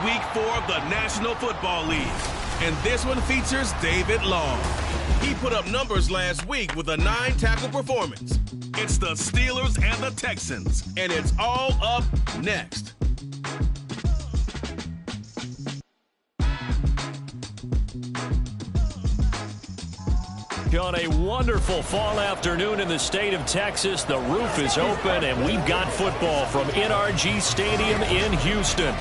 Week 4 of the National Football League, and this one features David Long. He put up numbers last week with a 9-tackle performance. It's the Steelers and the Texans, and it's all up next. On a wonderful fall afternoon in the state of Texas, the roof is open, and we've got football from NRG Stadium in Houston.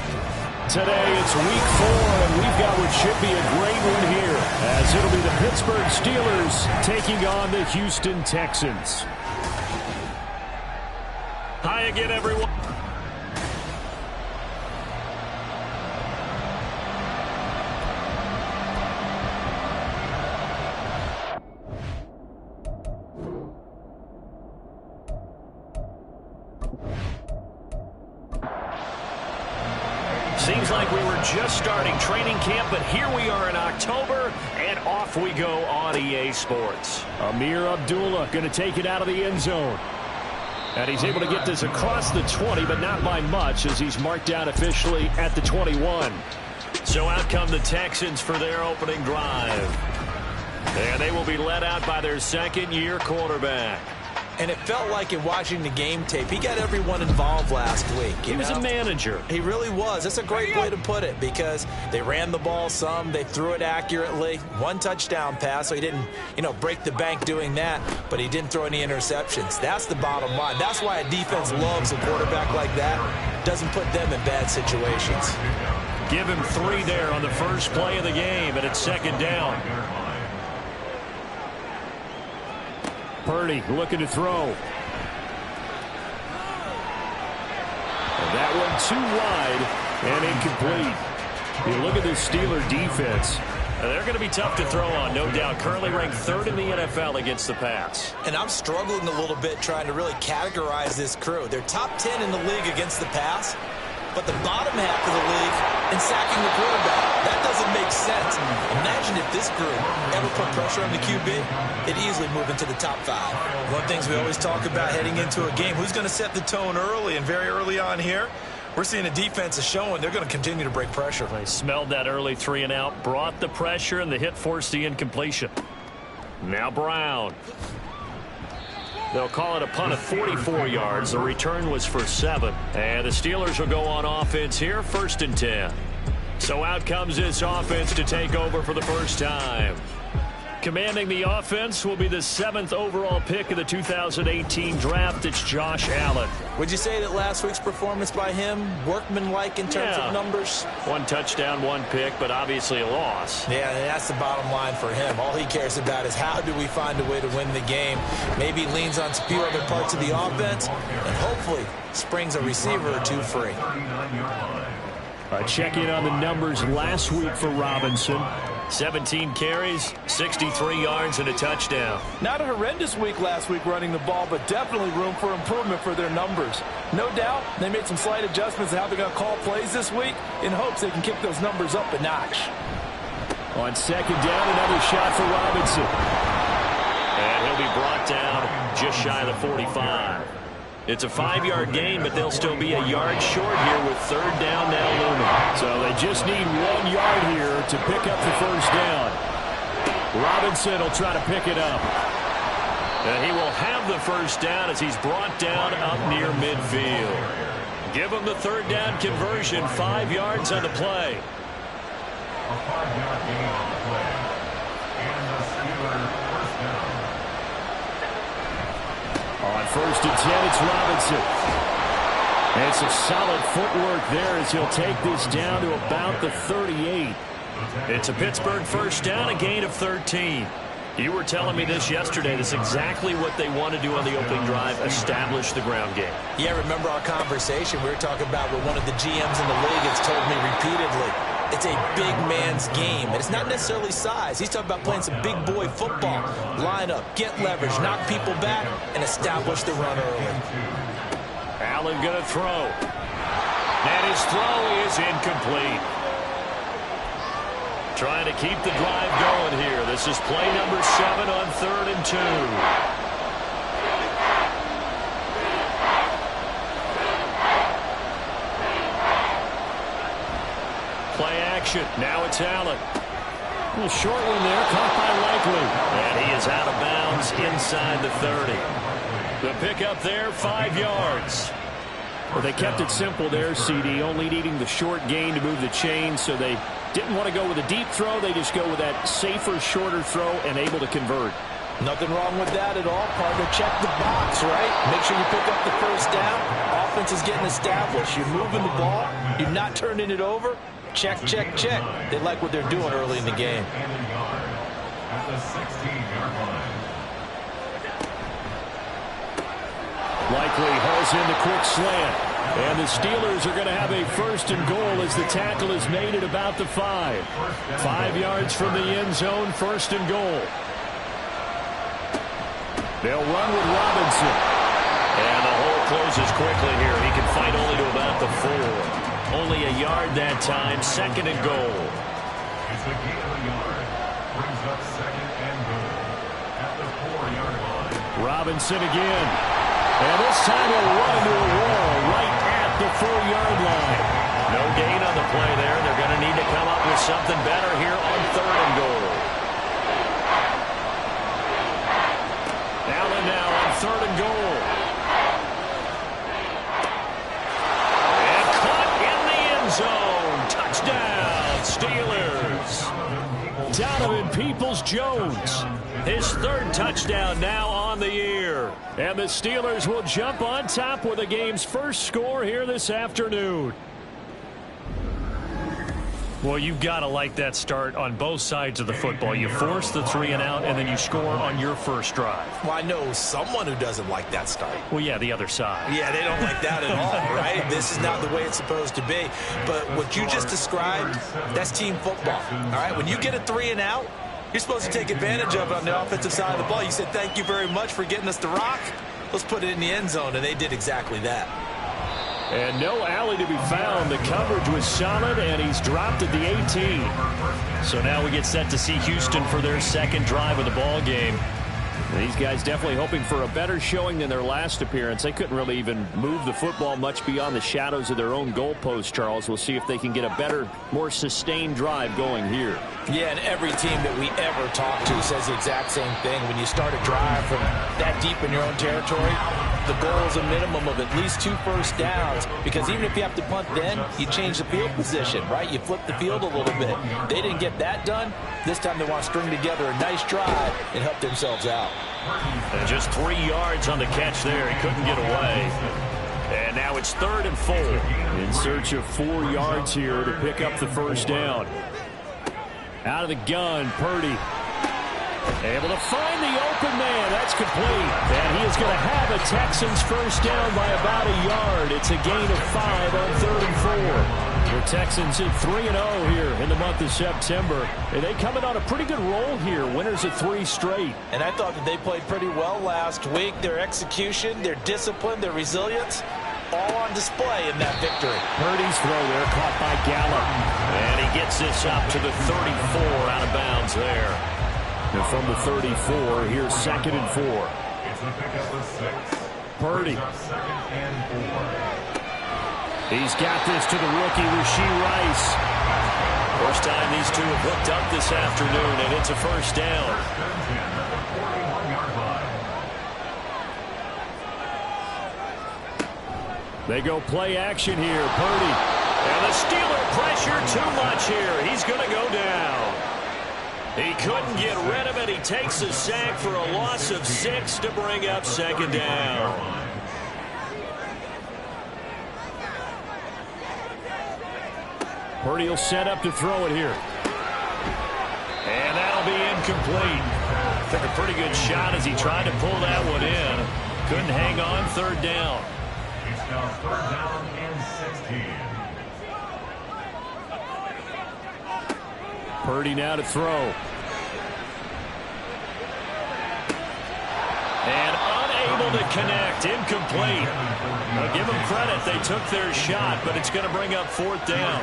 Today it's Week 4, and we've got what should be a great one here, as it'll be the Pittsburgh Steelers taking on the Houston Texans. Hi again, everyone. Seems like we were just starting training camp, but here we are in October, and off we go on EA Sports. Amir Abdullah going to take it out of the end zone. And he's able to get this across the 20, but not by much, as he's marked down officially at the 21. So out come the Texans for their opening drive. And they will be led out by their second-year quarterback. And it felt like in watching the game tape, he got everyone involved last week. He was a manager. He really was. That's a great way to put it, because they ran the ball some, they threw it accurately. One touchdown pass, so he didn't, break the bank doing that, but he didn't throw any interceptions. That's the bottom line. That's why a defense loves a quarterback like that. Doesn't put them in bad situations. Give him 3 there on the first play of the game, and it's second down. Purdy looking to throw. And that one too wide and incomplete. You look at this Steeler defense. They're going to be tough to throw on, no doubt. Currently ranked 3rd in the NFL against the pass. And I'm struggling a little bit trying to really categorize this crew. They're top 10 in the league against the pass, but the bottom half of the league in sacking the quarterback. That doesn't make sense. Imagine if this group ever put pressure on the QB, it'd easily move into the top 5. One of the things we always talk about heading into a game, who's going to set the tone early, and very early on here, we're seeing the defense is showing they're going to continue to break pressure. They smelled that early 3 and out, brought the pressure, and the hit forced the incompletion. Now Brown. They'll call it a punt of 44 yards. The return was for 7. And the Steelers will go on offense here, 1st and 10. So out comes this offense to take over for the first time. Commanding the offense will be the 7th overall pick of the 2018 draft. It's Josh Allen. Would you say that last week's performance by him, workmanlike in terms of numbers? 1 touchdown, 1 pick, but obviously a loss. Yeah, that's the bottom line for him. All he cares about is how do we find a way to win the game. Maybe leans on a few other parts of the offense, and hopefully springs a receiver or 2 free. Check in on the numbers last week for Robinson. 17 carries, 63 yards, and a touchdown. Not a horrendous week last week running the ball, but definitely room for improvement for their numbers. No doubt, they made some slight adjustments in how they're going to call plays this week in hopes they can kick those numbers up a notch. On second down, another shot for Robinson. And he'll be brought down just shy of the 45. It's a 5-yard gain, but they'll still be a yard short here with 3rd down now looming. So they just need 1 yard here to pick up the first down. Robinson will try to pick it up. And he will have the first down as he's brought down up near midfield. Give him the 3rd down conversion, 5 yards on the play. A 5-yard gain on the play. And the Steelers first down. On 1st and 10, it's Robinson. And some solid footwork there as he'll take this down to about the 38. It's a Pittsburgh first down, a gain of 13. You were telling me this yesterday. That's exactly what they want to do on the opening drive, establish the ground game. Yeah, remember our conversation we were talking about with one of the GMs in the league has told me repeatedly. It's a big man's game, and it's not necessarily size. He's talking about playing some big boy football. Line up, get leverage, knock people back, and establish the run early. Allen going to throw. And his throw is incomplete. Trying to keep the drive going here. This is play number 7 on 3rd and 2. talent. A little short one there, caught by Likely. And he is out of bounds inside the 30. The pickup there, 5 yards. Well, they kept it simple there, CD, only needing the short gain to move the chain, so they didn't want to go with a deep throw. They just go with that safer, shorter throw and able to convert. Nothing wrong with that at all, partner. Check the box, right? Make sure you pick up the first down. Offense is getting established. You're moving the ball. You're not turning it over. Check, check, check. They like what they're doing early in the game. At the 16-yard line. Likely hauls in the quick slant. And the Steelers are going to have a 1st and goal as the tackle is made at about the 5. 5 yards from the end zone, 1st and goal. They'll run with Robinson. And the hole closes quickly here. He can fight only to about the 4. Only a yard that time, 2nd and goal. It's a gain of a yard. Brings up 2nd and goal at the 4-yard line. Robinson again. And this time he'll run into a wall right at the 4-yard line. No gain on the play there. They're going to need to come up with something better here on 3rd and goal. Allen now on 3rd and goal. And caught in the end zone. Touchdown, Steelers. Donovan Peoples-Jones. His 3rd touchdown now on the year. And the Steelers will jump on top with the game's first score here this afternoon. Well, you've got to like that start on both sides of the football. You force the 3 and out, and then you score on your first drive. Well, I know someone who doesn't like that start. Well, yeah, the other side. Yeah, they don't like that at all, right? This is not the way it's supposed to be. But what you just described, that's team football, all right? When you get a 3 and out, you're supposed to take advantage of it on the offensive side of the ball. You said, thank you very much for getting us the rock. Let's put it in the end zone, and they did exactly that. And no alley to be found. The coverage was solid, and he's dropped at the 18. So now we get set to see Houston for their 2nd drive of the ball game. These guys definitely hoping for a better showing than their last appearance. They couldn't really even move the football much beyond the shadows of their own goalpost, Charles. We'll see if they can get a better, more sustained drive going here. Yeah, and every team that we ever talk to says the exact same thing. When you start a drive from that deep in your own territory, the goal is a minimum of at least 2 first downs, because even if you have to punt then, you change the field position, right? You flip the field a little bit. They didn't get that done. This time they want to string together a nice drive and help themselves out. And just 3 yards on the catch there. He couldn't get away. And now it's 3rd and 4. In search of 4 yards here to pick up the 1st down. Out of the gun, Purdy. Able to find the open man. That's complete. And he is going to have a Texans 1st down by about a yard. It's a gain of 5 on 3rd and 4. The Texans hit 3-0 here in the month of September. And they come in on a pretty good roll here. Winners of 3 straight. And I thought that they played pretty well last week. Their execution, their discipline, their resilience, all on display in that victory. Purdy's throw there caught by Gallup. And he gets this up to the 34 out of bounds there. And from the 34, here's 2nd and 4. It's a pickup of 6. Purdy. 2nd and 4. He's got this to the rookie, Rashee Rice. First time these two have hooked up this afternoon, and it's a 1st down. They go play action here. Purdy. And the Steeler pressure too much here. He's going to go down. He couldn't get rid of it. He takes a sack for a loss of 6 to bring up 2nd down. Purdy will set up to throw it here. And that'll be incomplete. Took a pretty good shot as he tried to pull that one in. Couldn't hang on. 3rd down. It's now 3rd down and 16. Purdy now to throw. And unable to connect. Incomplete. I'll give them credit. They took their shot, but it's going to bring up 4th down.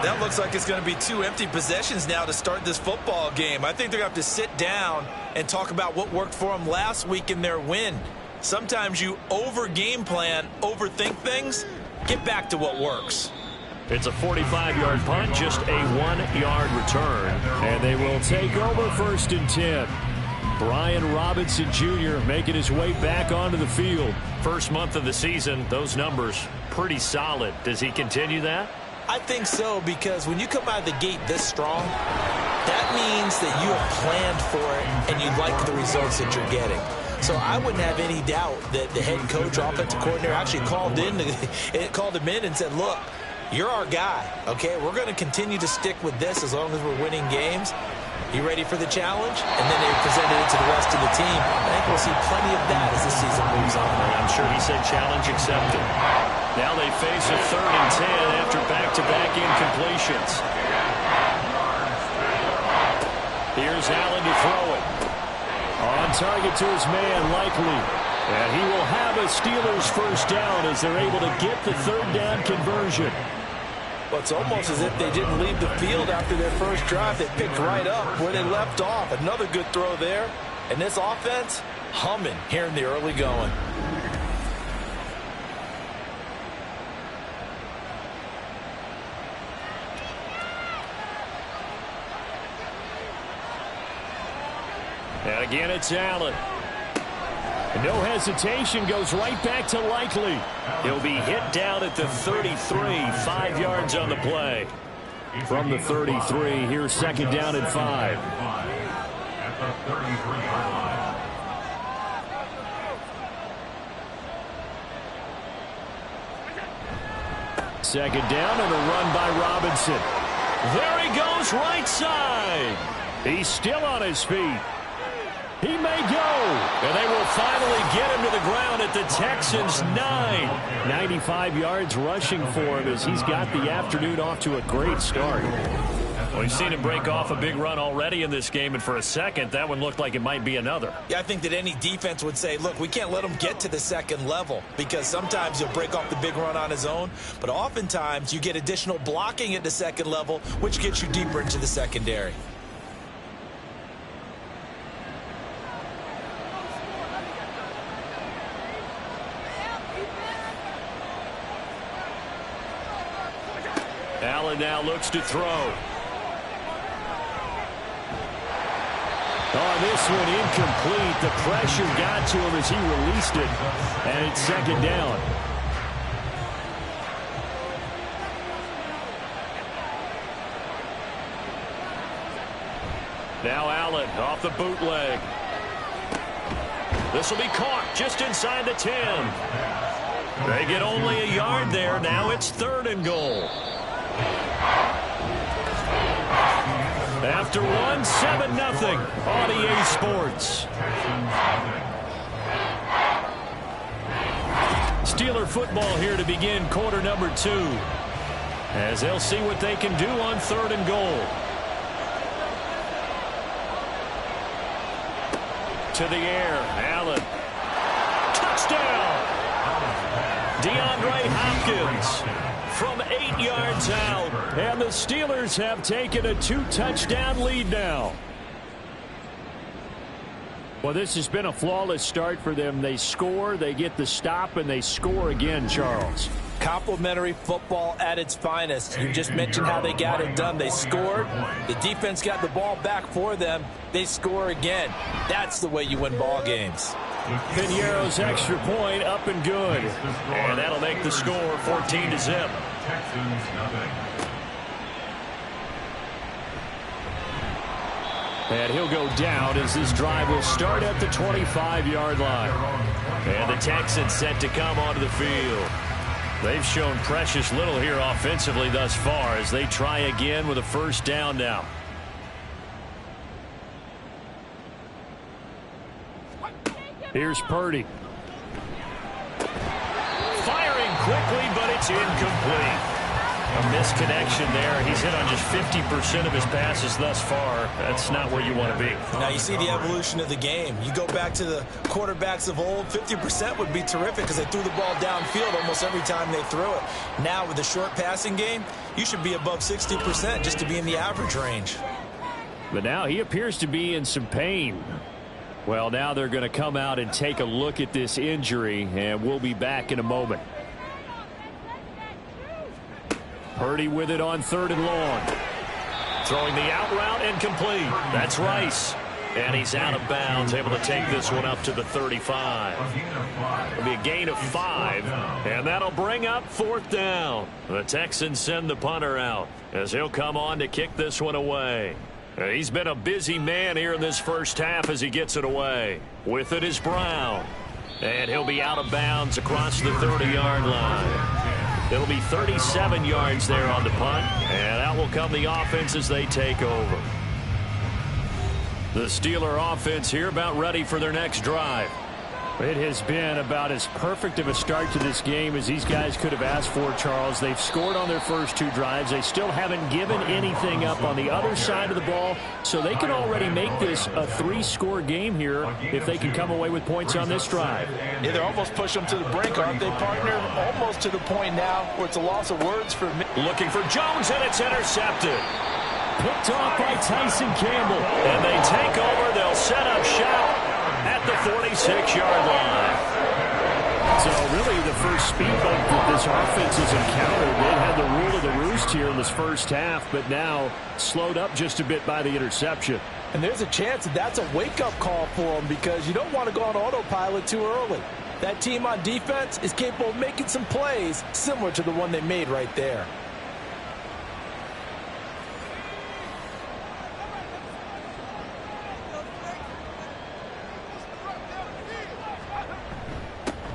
That looks like it's going to be 2 empty possessions now to start this football game. I think they're going to have to sit down and talk about what worked for them last week in their win. Sometimes you over-game plan, overthink things. Get back to what works. It's a 45-yard punt, just a 1-yard return. And they will take over 1st and 10. Brian Robinson Jr. making his way back onto the field. First month of the season, those numbers pretty solid. Does he continue that? I think so, because when you come out of the gate this strong, that means that you have planned for it and you like the results that you're getting. So I wouldn't have any doubt that the head coach, offensive coordinator, actually called him in and said, look, you're our guy, okay? We're going to continue to stick with this as long as we're winning games. You ready for the challenge? And then they presented it to the rest of the team. I think we'll see plenty of that as the season moves on. I'm sure he said challenge accepted. Now they face a 3rd and 10 after back-to-back incompletions. Here's Allen to throw it. On target to his man, Likely. And he will have a Steelers first down as they're able to get the 3rd down conversion. Well, it's almost as if they didn't leave the field after their first drive. They picked right up where they left off. Another good throw there. And this offense, humming here in the early going. And again, it's Allen. No hesitation, goes right back to Likely. He'll be hit down at the 33, 5 yards on the play. From the 33, here's 2nd down and 5. At the 33-yard line. Second down and a run by Robinson. There he goes, right side. He's still on his feet. He may go. And they will finally get him to the ground at the Texans' 9. 95 yards rushing for him as he's got the afternoon off to a great start. Well, we've seen him break off a big run already in this game, and for a second, that one looked like it might be another. Yeah, I think that any defense would say, look, we can't let him get to the 2nd level, because sometimes he'll break off the big run on his own, but oftentimes you get additional blocking at the 2nd level, which gets you deeper into the secondary. Allen now looks to throw. Oh, this one incomplete. The pressure got to him as he released it. And it's 2nd down. Now Allen off the bootleg. This will be caught just inside the 10. They get only a yard there. Now it's 3rd and goal. After 1, 7-0 on EA Sports. Steeler football here to begin quarter number 2. As they'll see what they can do on 3rd and goal. To the air, Allen. Touchdown! DeAndre Hopkins from 8 yards out. And the Steelers have taken a 2-touchdown lead now. Well, this has been a flawless start for them. They score, they get the stop, and they score again, Charles. Complimentary football at its finest. You just mentioned how they got it done. They scored. The defense got the ball back for them. They score again. That's the way you win ball games. Piñeiro's extra point up and good. And that'll make the score 14-0. Texans nothing. And he'll go down as this drive will start at the 25-yard line. And the Texans set to come onto the field. They've shown precious little here offensively thus far as they try again with a first down now. Here's Purdy. Firing quickly, but it's incomplete. A misconnection there. He's hit on just 50% of his passes thus far. That's not where you want to be. Now you see the evolution of the game. You go back to the quarterbacks of old, 50% would be terrific because they threw the ball downfield almost every time they threw it. Now with the short passing game, you should be above 60% just to be in the average range. But now he appears to be in some pain. Well, now they're going to come out and take a look at this injury, and we'll be back in a moment. Purdy with it on 3rd and long. Throwing the out route and complete. That's Rice. And he's out of bounds, able to take this one up to the 35. It'll be a gain of 5, and that'll bring up 4th down. The Texans send the punter out as he'll come on to kick this one away. He's been a busy man here in this first half as he gets it away. With it is Brown. And he'll be out of bounds across the 30-yard line. It'll be 37 yards there on the punt, and out will come the offense as they take over. The Steeler offense here about ready for their next drive. It has been about as perfect of a start to this game as these guys could have asked for, Charles. They've scored on their first 2 drives. They still haven't given anything up on the other side of the ball, so they can already make this a 3-score game here if they can come away with points on this drive. Yeah, they're almost pushing them to the brink, aren't they, partner? Almost to the point now where it's a loss of words for me. Looking for Jones, and it's intercepted. Picked off by Tyson Campbell. And they take over. They'll set up shop at the 46-yard line. So really the first speed bump that this offense has encountered. They had the rule of the roost here in this first half, but now slowed up just a bit by the interception. And there's a chance that that's a wake-up call for them because you don't want to go on autopilot too early. That team on defense is capable of making some plays similar to the one they made right there.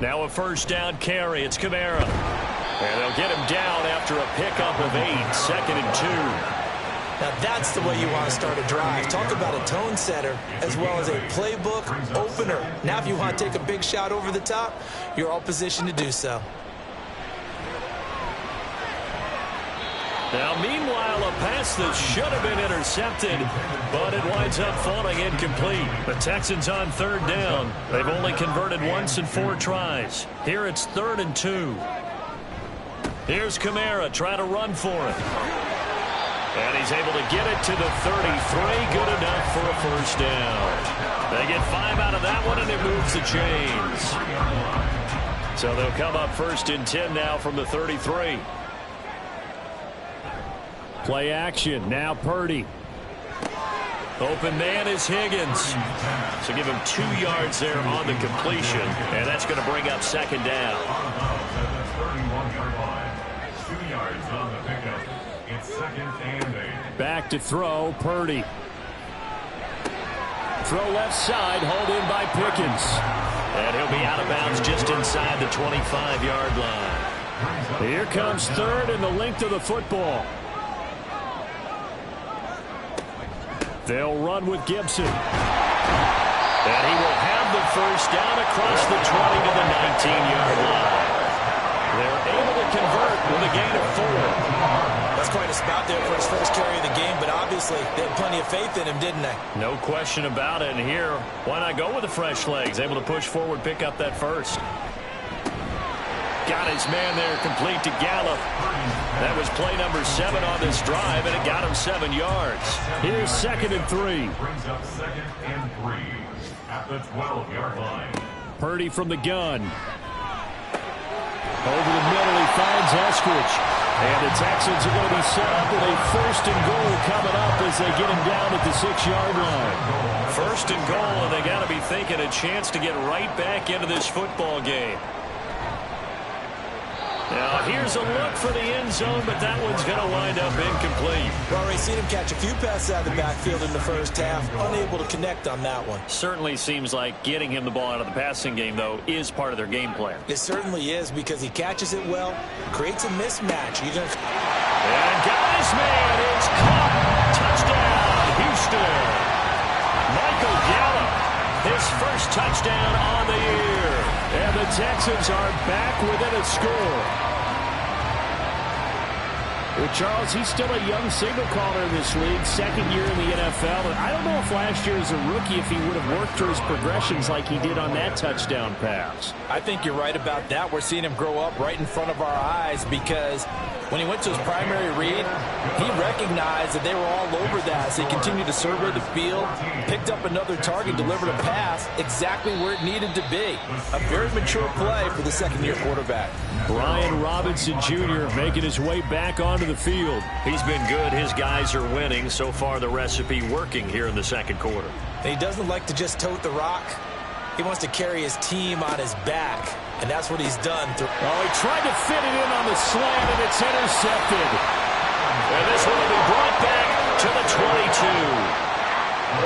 Now a first down carry. It's Kamara. And they'll get him down after a pickup of 8. 2nd and 2. Now that's the way you want to start a drive. Talk about a tone setter as well as a playbook opener. Now if you want to take a big shot over the top, you're all positioned to do so. Now, meanwhile, a pass that should have been intercepted, but it winds up falling incomplete. The Texans on 3rd down. They've only converted once in 4 tries. Here it's 3rd and 2. Here's Kamara trying to run for it. And he's able to get it to the 33. Good enough for a first down. They get 5 out of that one, and it moves the chains. So they'll come up 1st and 10 now from the 33. Play action. Now Purdy. Open man is Higgins. So give him 2 yards there on the completion. And that's going to bring up 2nd down. 31-yard line. 2 yards on the pickup. It's 2nd and 8. Back to throw. Purdy. Throw left side. Hauled in by Pickens. And he'll be out of bounds just inside the 25-yard line. Here comes 3rd and the length of the football. They'll run with Gibson. And he will have the first down across the 20 to the 19-yard line. They're able to convert with a gain of 4. That's quite a spot there for his first carry of the game, but obviously they had plenty of faith in him, didn't they? No question about it. And here, why not go with the fresh legs? Able to push forward, pick up that first. Got his man there complete to Gallup. That was play number 7 on this drive, and it got him 7 yards. Here's 2nd and 3. Brings up 2nd and 3 at the 12-yard line. Purdy from the gun. Over the middle, he finds Eskridge. And the Texans are going to be set up with a 1st and goal coming up as they get him down at the 6-yard line. 1st and goal, and they got to be thinking a chance to get right back into this football game. Now, here's a look for the end zone, but that one's going to wind up incomplete. Well, we've seen him catch a few passes out of the backfield in the first half, unable to connect on that one. Certainly seems like getting him the ball out of the passing game, though, is part of their game plan. It certainly is because he catches it well, creates a mismatch. And got his man. It's caught. Touchdown, Houston. Michael Gallup, his first touchdown on the year. And the Texans are back within a score. Well, Charles, he's still a young signal caller in this league, 2nd year in the NFL. And I don't know if last year as a rookie, if he would have worked through his progressions like he did on that touchdown pass. I think you're right about that. We're seeing him grow up right in front of our eyes because When he went to his primary read, he recognized that they were all over that, so he continued to survey the field, picked up another target, delivered a pass exactly where it needed to be. A very mature play for the second-year quarterback. Brian Robinson Jr. making his way back onto the field. He's been good. His guys are winning. So far, the recipe working here in the second quarter. And he doesn't like to just tote the rock. He wants to carry his team on his back, and that's what he's done. Oh, he tried to fit it in on the slant, and it's intercepted. And this one will be brought back to the 22.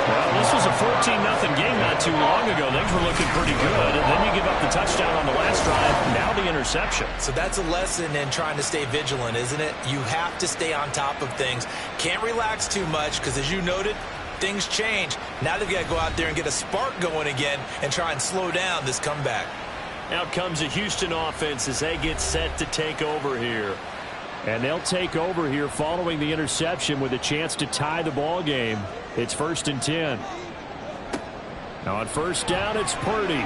Well, this was a 14-0 game not too long ago. Things were looking pretty good, and then you give up the touchdown on the last drive, now the interception. So that's a lesson in trying to stay vigilant, isn't it? You have to stay on top of things. Can't relax too much because, as you noted, things change. Now they've got to go out there and get a spark going again and try and slow down this comeback. Out comes the Houston offense as they get set to take over here. And they'll take over here following the interception with a chance to tie the ball game. It's 1st and 10. Now on first down, it's Purdy.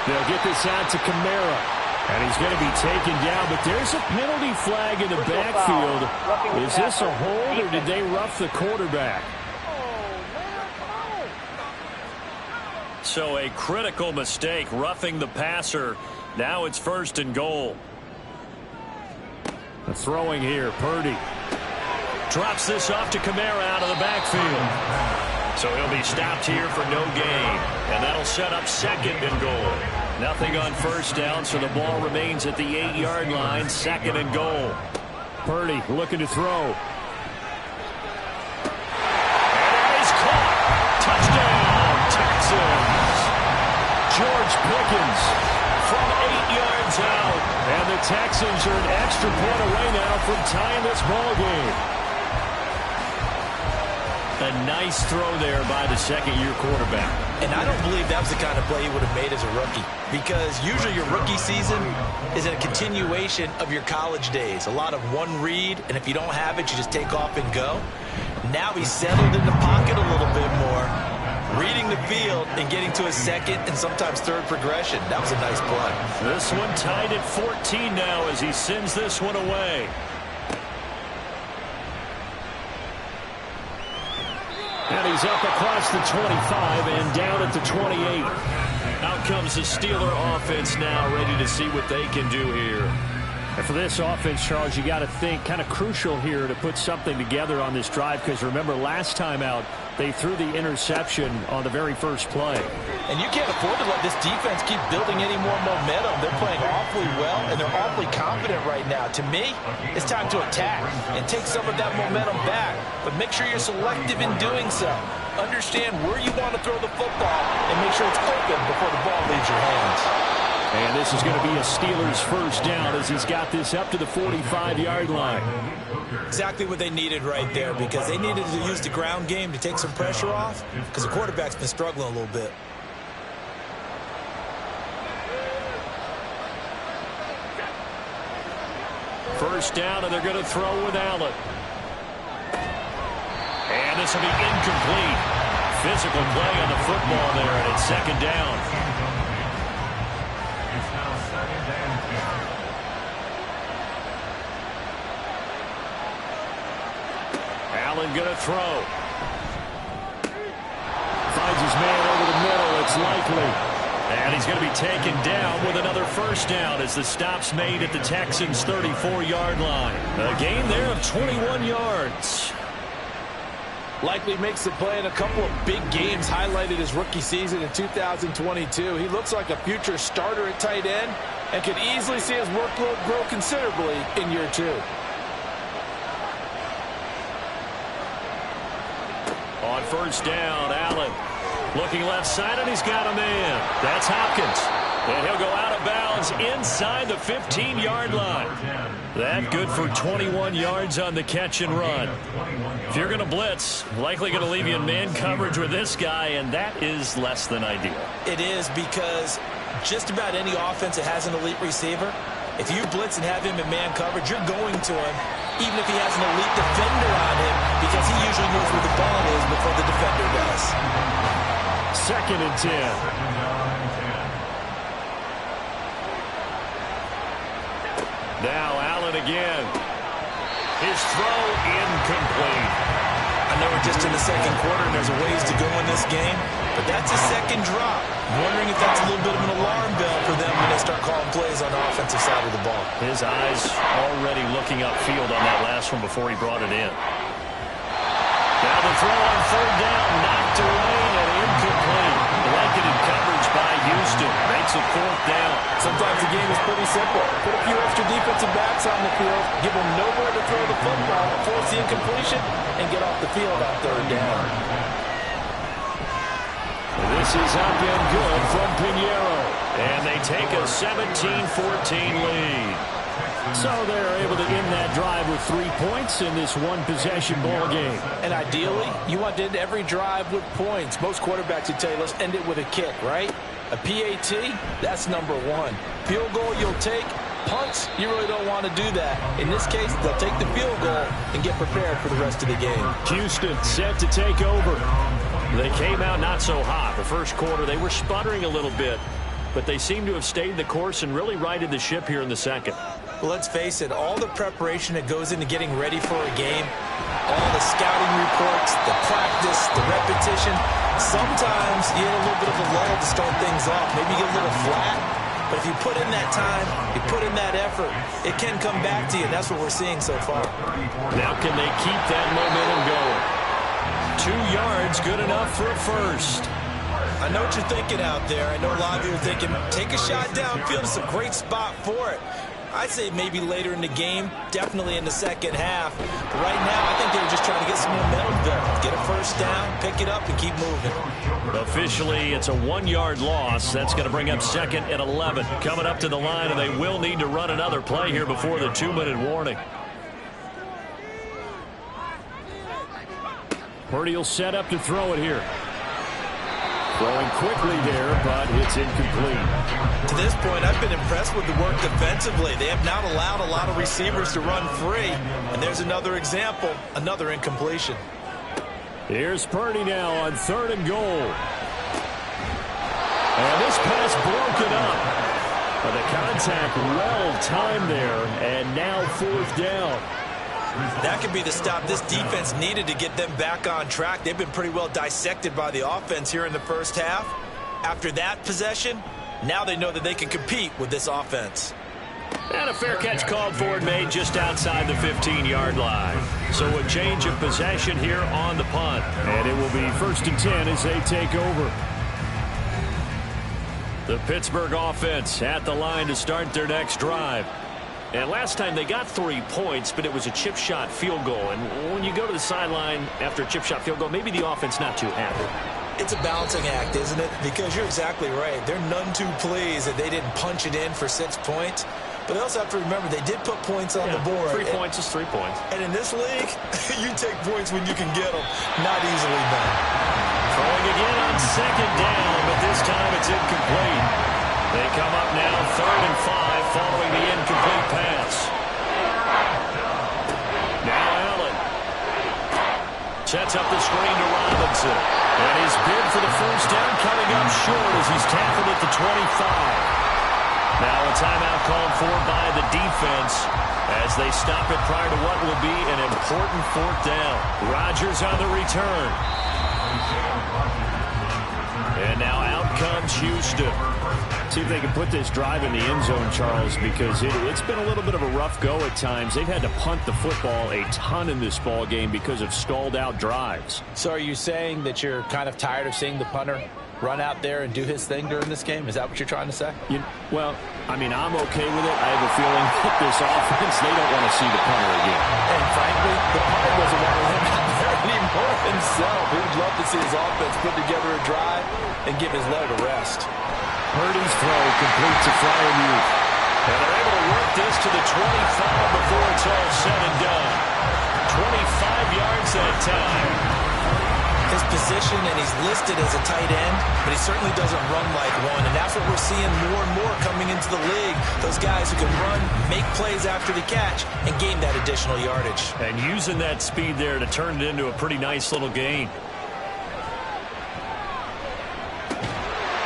They'll get this out to Kamara. And he's going to be taken down, but there's a penalty flag in the backfield. Is this a hold, or did they rough the quarterback? So a critical mistake, roughing the passer. Now it's 1st and goal. The throwing here, Purdy. Drops this off to Kamara out of the backfield. So he'll be stopped here for no gain. And that'll set up 2nd and goal. Nothing on first down, so the ball remains at the 8-yard line. 2nd and goal. Purdy looking to throw. And he's caught. Touchdown, Texans. George Pickens from 8 yards out. And the Texans are an extra point away now from tying this ball game. A nice throw there by the second-year quarterback. And I don't believe that was the kind of play he would have made as a rookie, because usually your rookie season is a continuation of your college days. A lot of one read, and if you don't have it, you just take off and go. Now he's settled in the pocket a little bit more, reading the field and getting to a second and sometimes third progression. That was a nice play. This one tied at 14 now as he sends this one away. And he's up across the 25 and down at the 28. Out comes the Steeler offense now, ready to see what they can do here. And for this offense, Charles, you got to think kind of crucial here to put something together on this drive, because remember last time out they threw the interception on the very first play. And you can't afford to let this defense keep building any more momentum. They're playing awfully well, and they're awfully confident right now. To me, it's time to attack and take some of that momentum back, but make sure you're selective in doing so. Understand where you want to throw the football and make sure it's open before the ball leaves your hands. And this is going to be a Steelers first down as he's got this up to the 45-yard line. Exactly what they needed right there, because they needed to use the ground game to take some pressure off, because the quarterback's been struggling a little bit. First down, and they're going to throw with Allen. And this will be incomplete. Physical play on the football there, and it's 2nd down. Allen going to throw. Finds his man over the middle. It's likely. And he's going to be taken down with another first down as the stop's made at the Texans' 34-yard line. A gain there of 21 yards. Likely makes the play in a couple of big games, highlighted his rookie season in 2022. He looks like a future starter at tight end and could easily see his workload grow considerably in year 2. On first down, Allen looking left side, and he's got a man. That's Hopkins. And he'll go out of bounds inside the 15-yard line. That good for 21 yards on the catch and run. If you're going to blitz, likely going to leave you in man coverage with this guy, and that is less than ideal. It is, because just about any offense that has an elite receiver, if you blitz and have him in man coverage, you're going to him, even if he has an elite defender on him, because he usually knows where the ball is before the defender does. 2nd and 10. Now again. His throw incomplete. I know we're just in the second quarter and there's a ways to go in this game, but that's a second drop. I'm wondering if that's a little bit of an alarm bell for them when they start calling plays on the offensive side of the ball. His eyes already looking upfield on that last one before he brought it in. Now the throw on third down, knocked away and incomplete. Blanketed coverage by Houston. Makes it fourth down. Sometimes the game is pretty simple. Put a few extra defensive backs on the field, give them nowhere to throw the football, force the incompletion, and get off the field on third down. This is up and good from Pinheiro. And they take a 17-14 lead. So they're able to end that drive with 3 points in this one-possession ball game. And ideally, you want to end every drive with points. Most quarterbacks would tell you, let's end it with a kick, right? A PAT, that's number one. Field goal you'll take. Punts, you really don't want to do that. In this case, they'll take the field goal and get prepared for the rest of the game. Houston set to take over. They came out not so hot. The first quarter, they were sputtering a little bit, but they seem to have stayed the course and really righted the ship here in the second. Well, let's face it, all the preparation that goes into getting ready for a game, all the scouting reports, the practice, the repetition, sometimes you get a little bit of a lull to start things off. Maybe you get a little flat, but if you put in that time, you put in that effort, it can come back to you, and that's what we're seeing so far. Now can they keep that momentum going? 2 yards, good enough for a first. I know what you're thinking out there. I know a lot of you are thinking, take a shot downfield. It's a great spot for it. I'd say maybe later in the game, definitely in the second half. But right now, I think they were just trying to get some momentum built. Get a first down, pick it up, and keep moving. Officially, it's a 1-yard loss. That's going to bring up second and 11. Coming up to the line, and they will need to run another play here before the 2-minute warning. Purdy will set up to throw it here. Throwing quickly there, but it's incomplete. To this point, I've been impressed with the work defensively. They have not allowed a lot of receivers to run free. And there's another example, another incompletion. Here's Purdy now on 3rd and goal. And this pass broken up. But the contact well timed there, and now 4th down. That could be the stop this defense needed to get them back on track. They've been pretty well dissected by the offense here in the first half. After that possession, now they know that they can compete with this offense. And a fair catch called for and made just outside the 15-yard line. So a change of possession here on the punt. And it will be 1st and 10 as they take over. The Pittsburgh offense at the line to start their next drive. And last time they got 3 points, but it was a chip shot field goal. And when you go to the sideline after a chip shot field goal, maybe the offense not too happy. It's a balancing act, isn't it? Because you're exactly right. They're none too pleased that they didn't punch it in for 6 points. But they also have to remember they did put points on the board. 3 points is 3 points. And in this league, you take points when you can get them. Not easily done. Throwing again on 2nd down, but this time it's incomplete. They come up now 3rd and 5 following the incomplete pass. Now Allen sets up the screen to Robinson. And his bid for the first down coming up short as he's tackled at the 25. Now a timeout called for by the defense as they stop it prior to what will be an important 4th down. Rodgers on the return. And now out comes Houston. See if they can put this drive in the end zone, Charles, because it's been a little bit of a rough go at times. They've had to punt the football a ton in this ball game because of stalled out drives. So are you saying that you're kind of tired of seeing the punter run out there and do his thing during this game? Is that what you're trying to say? Well, I mean, I'm okay with it. I have a feeling that this offense, they don't want to see the punter again. And frankly, the punter doesn't want him out there anymore himself. He would love to see his offense put together a drive and give his leg a rest. Purdy's throw complete to Freiermuth. And they're able to work this to the 25 before it's all said and done. 25 yards that time. His position, and he's listed as a tight end, but he certainly doesn't run like one, and that's what we're seeing more and more coming into the league. Those guys who can run, make plays after the catch, and gain that additional yardage. And using that speed there to turn it into a pretty nice little gain.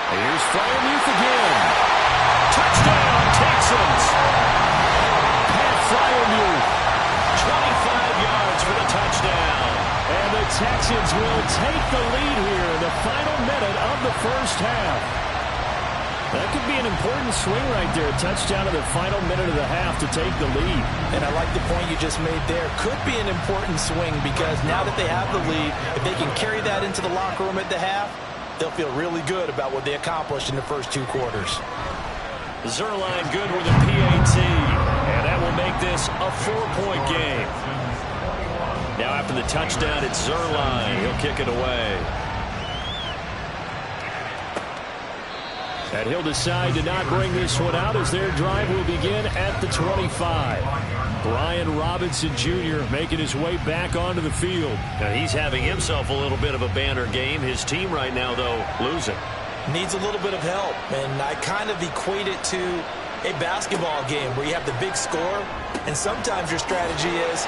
Here's Freiermuth again. Touchdown, Texans. Pat Fryermuth. 25 yards for the touchdown. And the Texans will take the lead here in the final minute of the first half. That could be an important swing right there. A touchdown in the final minute of the half to take the lead. And I like the point you just made there. Could be an important swing because now that they have the lead, if they can carry that into the locker room at the half, they'll feel really good about what they accomplished in the first 2 quarters. Zuerlein good with a PAT, and that will make this a 4-point game. Now after the touchdown, it's Zuerlein. He'll kick it away. And he'll decide to not bring this one out as their drive will begin at the 25. Brian Robinson Jr. making his way back onto the field. Now he's having himself a little bit of a banner game. His team right now, though, losing. Needs a little bit of help, and I kind of equate it to a basketball game where you have the big score, and sometimes your strategy is,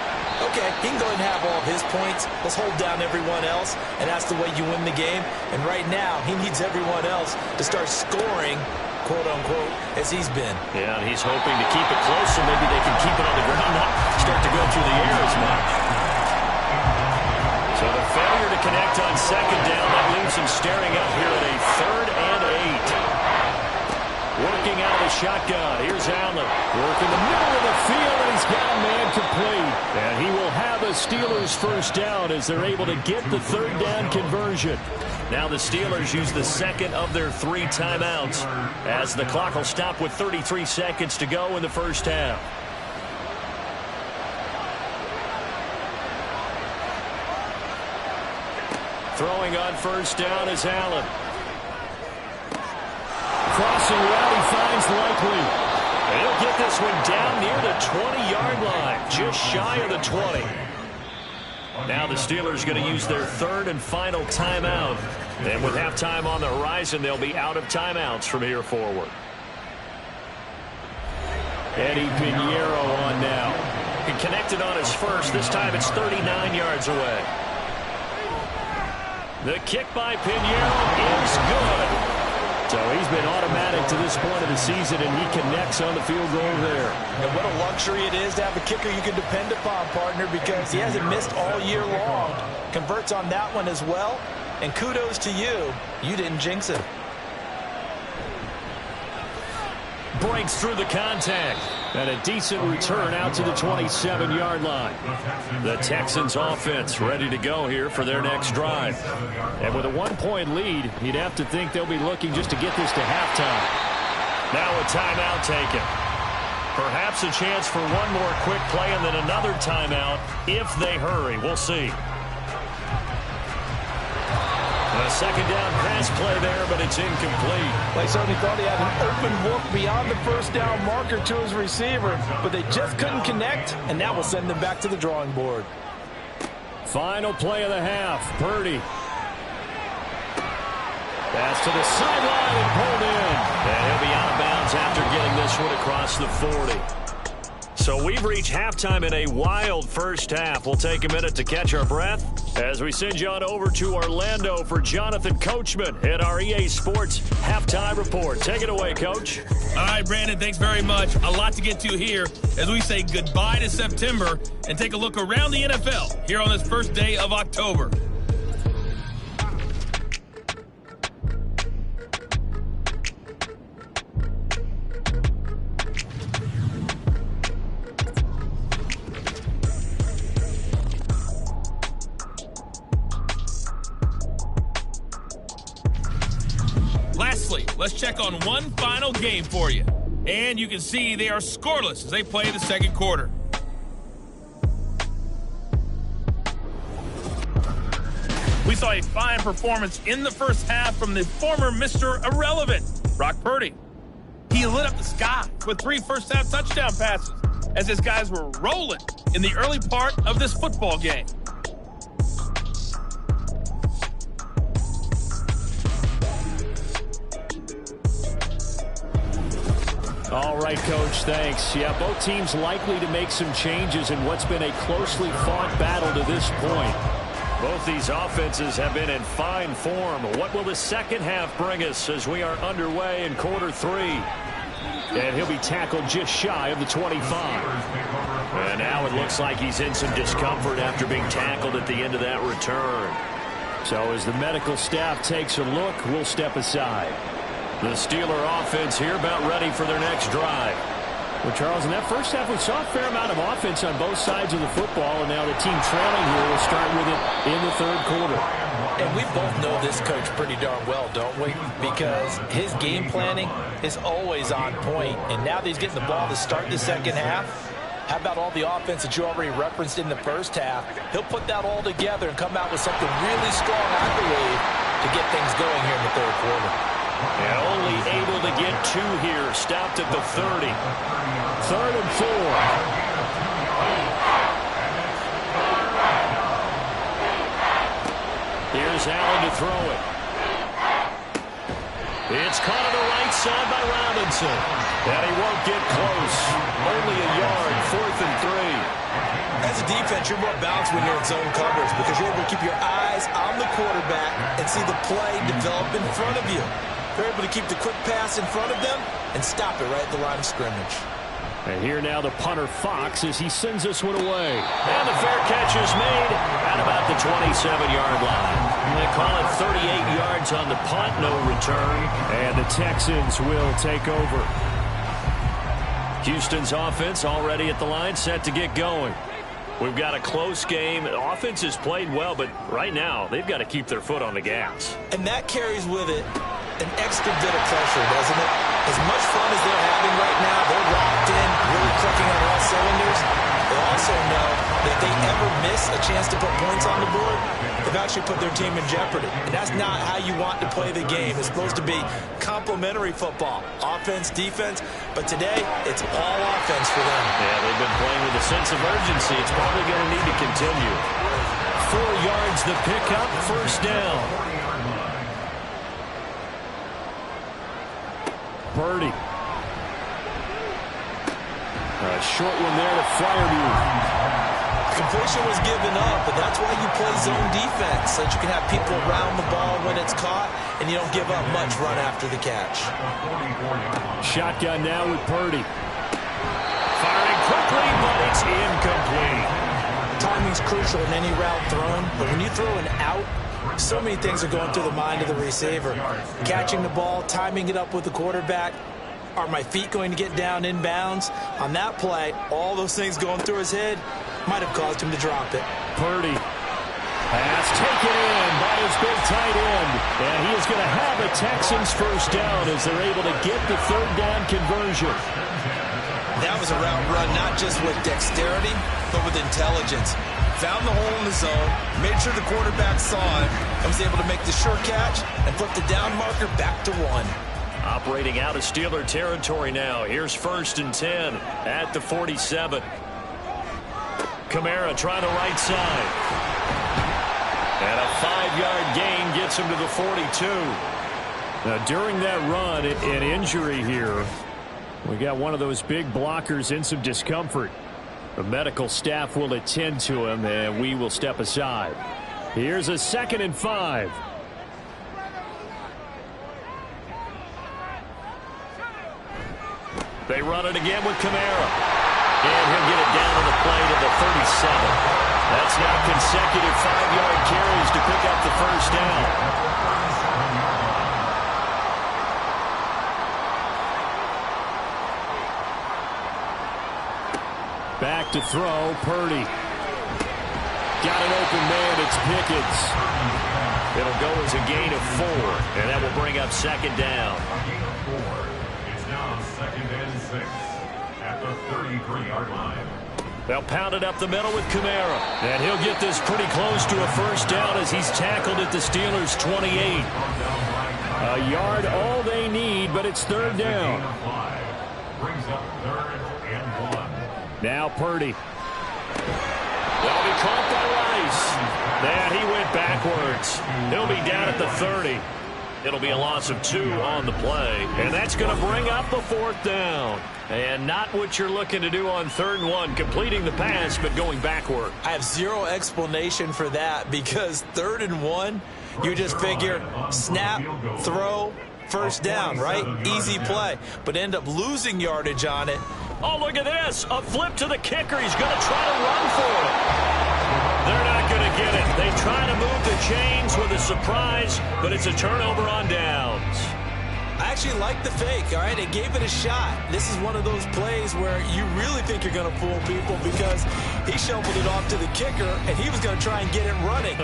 okay, he can go ahead and have all of his points. Let's hold down everyone else, and that's the way you win the game. And right now, he needs everyone else to start scoring, quote-unquote, as he's been. Yeah, and he's hoping to keep it close so maybe they can keep it on the ground, not start to go through the air as much. So the failure to connect on second down, that leaves him staring up here at a 3rd and 8. Working out of the shotgun. Here's Allen. Working the middle of the field, and he's got a man complete. And he will have a Steelers first down as they're able to get the 3rd down conversion. Now the Steelers use the second of their 3 timeouts as the clock will stop with 33 seconds to go in the first half. Throwing on first down is Allen. Crossing route, he finds Likely. And he'll get this one down near the 20-yard line, just shy of the 20. Now the Steelers going to use their 3rd and final timeout. And with halftime on the horizon, they'll be out of timeouts from here forward. Eddie Pinheiro on now. He connected on his first. This time it's 39 yards away. The kick by Pinheiro is good. So he's been automatic to this point of the season, and he connects on the field goal there. And what a luxury it is to have a kicker you can depend upon, partner, because he hasn't missed all year long. Converts on that one as well. And kudos to you. You didn't jinx it. Breaks through the contact. And a decent return out to the 27-yard line. The Texans offense ready to go here for their next drive. And with a 1-point lead, you'd have to think they'll be looking just to get this to halftime. Now a timeout taken. Perhaps a chance for one more quick play and then another timeout if they hurry. We'll see. A second down pass play there, but it's incomplete. They certainly thought he had an open look beyond the first down marker to his receiver, but they just couldn't connect, and that will send them back to the drawing board. Final play of the half. Purdy. Pass to the sideline and pulled in. And he'll be out of bounds after getting this one across the 40. So we've reached halftime in a wild first half. We'll take a minute to catch our breath as we send you on over to Orlando for Jonathan Coachman at our EA Sports Halftime Report. Take it away, Coach. All right, Brandon, thanks very much. A lot to get to here as we say goodbye to September and take a look around the NFL here on this first day of October. Lastly, let's check on one final game for you. And you can see they are scoreless as they play the second quarter. We saw a fine performance in the first half from the former Mr. Irrelevant, Brock Purdy. He lit up the sky with 3 first-half touchdown passes as his guys were rolling in the early part of this football game. All right, Coach, thanks. Yeah, both teams likely to make some changes in what's been a closely fought battle to this point. Both these offenses have been in fine form. What will the second half bring us as we are underway in quarter 3? And he'll be tackled just shy of the 25. And now it looks like he's in some discomfort after being tackled at the end of that return. So as the medical staff takes a look, we'll step aside. The Steeler offense here about ready for their next drive. Well, Charles, in that first half, we saw a fair amount of offense on both sides of the football, and now the team trailing here will start with it in the third quarter. And we both know this coach pretty darn well, don't we? Because his game planning is always on point. And now that he's getting the ball to start the second half, how about all the offense that you already referenced in the first half? He'll put that all together and come out with something really strong, I believe, to get things going here in the third quarter. And only able to get 2 here. Stopped at the 30. 3rd and 4. Here's Allen to throw it. It's caught on the right side by Robinson. And he won't get close. Only a yard. 4th and 3. As a defense, you're more balanced when you're in zone coverage because you're able to keep your eyes on the quarterback and see the play develop in front of you. They're able to keep the quick pass in front of them and stop it right at the line of scrimmage. And here now the punter Fox as he sends this one away. And the fair catch is made at about the 27-yard line. They call it 38 yards on the punt, no return. And the Texans will take over. Houston's offense already at the line, set to get going. We've got a close game. The offense has played well, but right now they've got to keep their foot on the gas. And that carries with it an extra bit of pressure, doesn't it? As much fun as they're having right now, they're locked in, really clicking on all cylinders. They also know that if they ever miss a chance to put points on the board, they've actually put their team in jeopardy. And that's not how you want to play the game. It's supposed to be complementary football, offense, defense. But today, it's all offense for them. Yeah, they've been playing with a sense of urgency. It's probably going to need to continue. 4 yards the pickup, 1st down. Purdy. A short one there to Fryermuth. Completion was given up, but that's why you play zone defense, so that you can have people around the ball when it's caught, and you don't give up much run after the catch. Shotgun now with Purdy. Firing quickly, but it's incomplete. Timing's crucial in any route thrown, but when you throw an out, so many things are going through the mind of the receiver. Catching the ball, timing it up with the quarterback. Are my feet going to get down inbounds? On that play, all those things going through his head might have caused him to drop it. Purdy. Pass taken in by his big tight end. And he is going to have a Texans 1st down as they're able to get the 3rd down conversion. That was a route run not just with dexterity, but with intelligence. Found the hole in the zone, made sure the quarterback saw it, and was able to make the sure catch and flip the down marker back to 1. Operating out of Steeler territory now. Here's 1st and 10 at the 47. Kamara trying the right side. And a 5-yard gain gets him to the 42. Now, during that run, an injury here. We got one of those big blockers in some discomfort. The medical staff will attend to him, and we will step aside. Here's a 2nd and 5. They run it again with Kamara. And he'll get it down on the play to the 37. That's now consecutive 5-yard carries to pick up the 1st down. Back to throw, Purdy. Got an open man, it's Pickens. It'll go as a gain of 4, and that will bring up 2nd down. It's now 2nd and 6 at the 33-yard line. They'll pound it up the middle with Kamara. And he'll get this pretty close to a 1st down as he's tackled at the Steelers' 28. A yard all they need, but it's 3rd down. Brings up 3rd and 1. Now Purdy. They'll be caught by Rice. And he went backwards. He'll be down at the 30. It'll be a loss of 2 on the play. And that's going to bring up the 4th down. And not what you're looking to do on 3rd and 1, completing the pass, but going backward. I have zero explanation for that because 3rd and 1, you just figure snap, throw, first down, right? Easy play, but end up losing yardage on it. Oh, look at this. A flip to the kicker. He's going to try to run for it. They're not going to get it. They try to move the chains with a surprise, but it's a turnover on downs. I actually like the fake, all right? It gave it a shot. This is one of those plays where you really think you're going to fool people because he shoveled it off to the kicker, and he was going to try and get it running.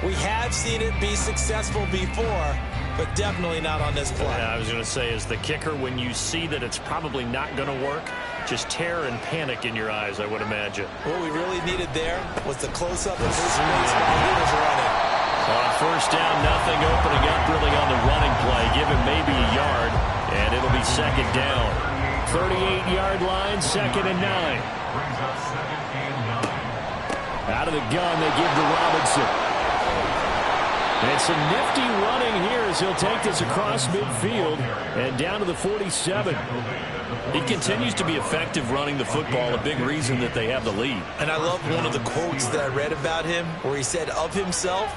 We have seen it be successful before, but definitely not on this play. Yeah, I was going to say, as the kicker, when you see that it's probably not going to work, just terror and panic in your eyes, I would imagine. What we really needed there was the close-up of his space while he was running. On first down, nothing opening up really on the running play. Give him maybe a yard, and it'll be second down. 38-yard line, 2nd and 9. Out of the gun, they give to Robinson. And some nifty running here as he'll take this across midfield and down to the 47. He continues to be effective running the football, a big reason that they have the lead. And I love one of the quotes that I read about him where he said of himself,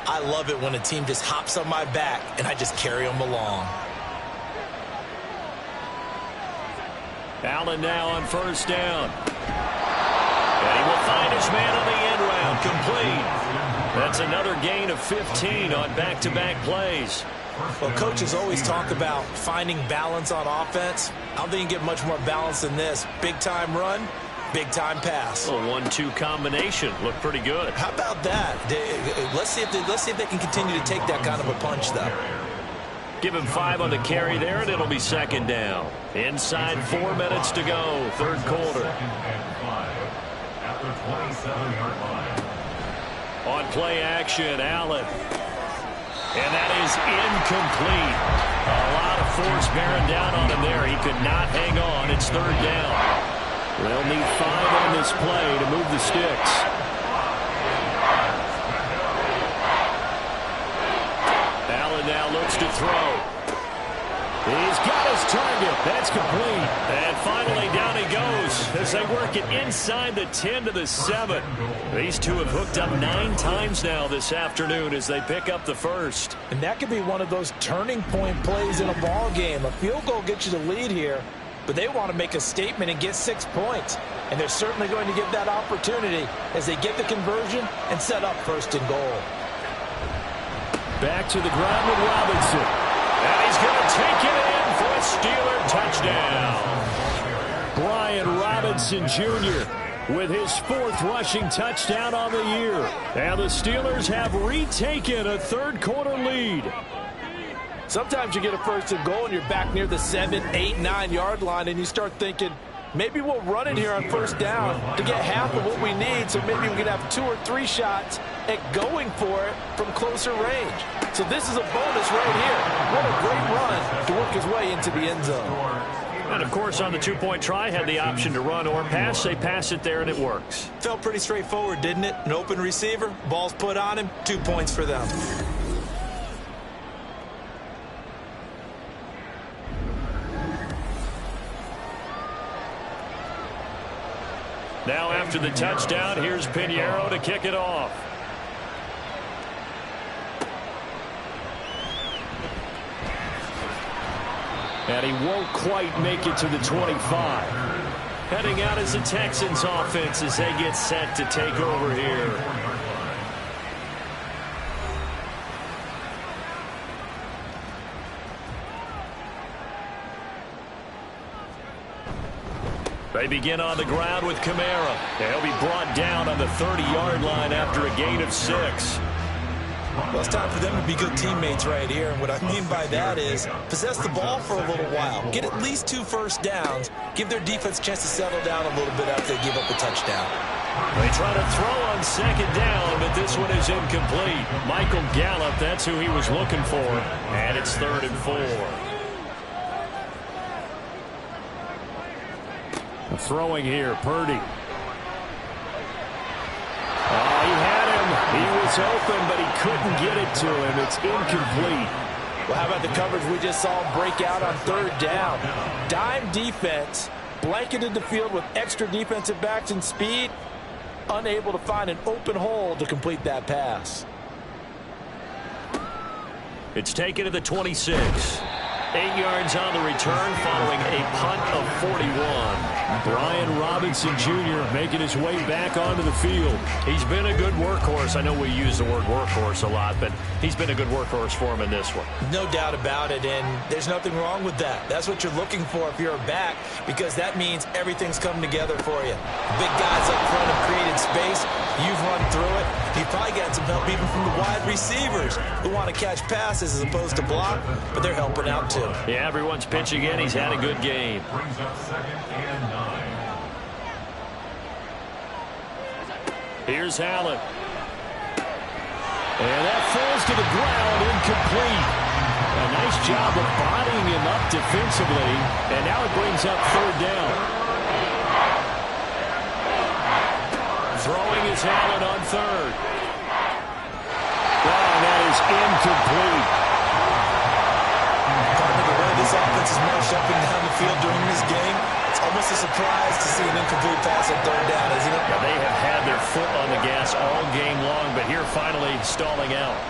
I love it when a team just hops on my back and I just carry them along. Allen now on first down. And he will find his man on the end round, complete. That's another gain of 15 on back-to-back plays. Well, coaches always talk about finding balance on offense. I don't think you get much more balance than this. Big-time run, big-time pass. A 1-2 combination. Looked pretty good. How about that? Let's see if they can continue to take that kind of a punch, though. Give him 5 on the carry there, and it'll be second down. Inside 4 minutes to go, third quarter. At the 27-yard line. On play action, Allen. And that is incomplete. A lot of force bearing down on him there. He could not hang on. It's third down. They'll need 5 on this play to move the sticks. Allen now looks to throw. He's got his target. That's complete. And finally down he goes as they work it inside the 10 to the 7. These two have hooked up 9 times now this afternoon as they pick up the first. And that could be one of those turning point plays in a ball game. A field goal gets you the lead here, but they want to make a statement and get 6 points. And they're certainly going to get that opportunity as they get the conversion and set up first and goal. Back to the ground with Robinson. And he's going to take it in for a Steeler touchdown. Brian Robinson Jr. with his 4th rushing touchdown on the year. And the Steelers have retaken a third quarter lead. Sometimes you get a first and goal and you're back near the 7, 8, 9-yard line and you start thinking, maybe we'll run it here on first down to get half of what we need, so maybe we can have 2 or 3 shots at going for it from closer range. So this is a bonus right here. What a great run to work his way into the end zone. And, of course, on the 2-point try, had the option to run or pass. They pass it there, and it works. Felt pretty straightforward, didn't it? An open receiver, ball's put on him, 2 points for them. Now after the touchdown, here's Pinheiro to kick it off. And he won't quite make it to the 25. Heading out as the Texans offense as they get set to take over here. They begin on the ground with Kamara. He'll be brought down on the 30-yard line after a gain of 6. Well, it's time for them to be good teammates right here. And what I mean by that is possess the ball for a little while. Get at least 2 first downs. Give their defense a chance to settle down a little bit after they give up a touchdown. They try to throw on second down, but this one is incomplete. Michael Gallup, that's who he was looking for. And it's 3rd and 4. Throwing here, Purdy. He had him. He was open, but he couldn't get it to him. It's incomplete. Well, how about the coverage we just saw him break out on 3rd down? Dime defense, blanketed the field with extra defensive backs and speed, unable to find an open hole to complete that pass. It's taken to the 26. 8 yards on the return following a punt of 41. Brian Robinson Jr. making his way back onto the field. He's been a good workhorse. I know we use the word workhorse a lot, but he's been a good workhorse for him in this one. No doubt about it, and there's nothing wrong with that. That's what you're looking for if you're a back, because that means everything's coming together for you. Big guys up front have created space. You've run through it. You've probably gotten some help even from the wide receivers who want to catch passes as opposed to block, but they're helping out too. Yeah, everyone's pitching in. He's had a good game. Brings up 2nd and 9. Here's Allen. And that falls to the ground, incomplete. A nice job of bodying him up defensively, and now it brings up 3rd down. Throwing is Allen on 3rd. Oh, that is incomplete. Partner, the way this offense is marched up and down the field during this game, it's almost a surprise to see an incomplete pass on 3rd down, isn't it? Yeah, they have had their foot on the gas all game long, but here finally stalling out.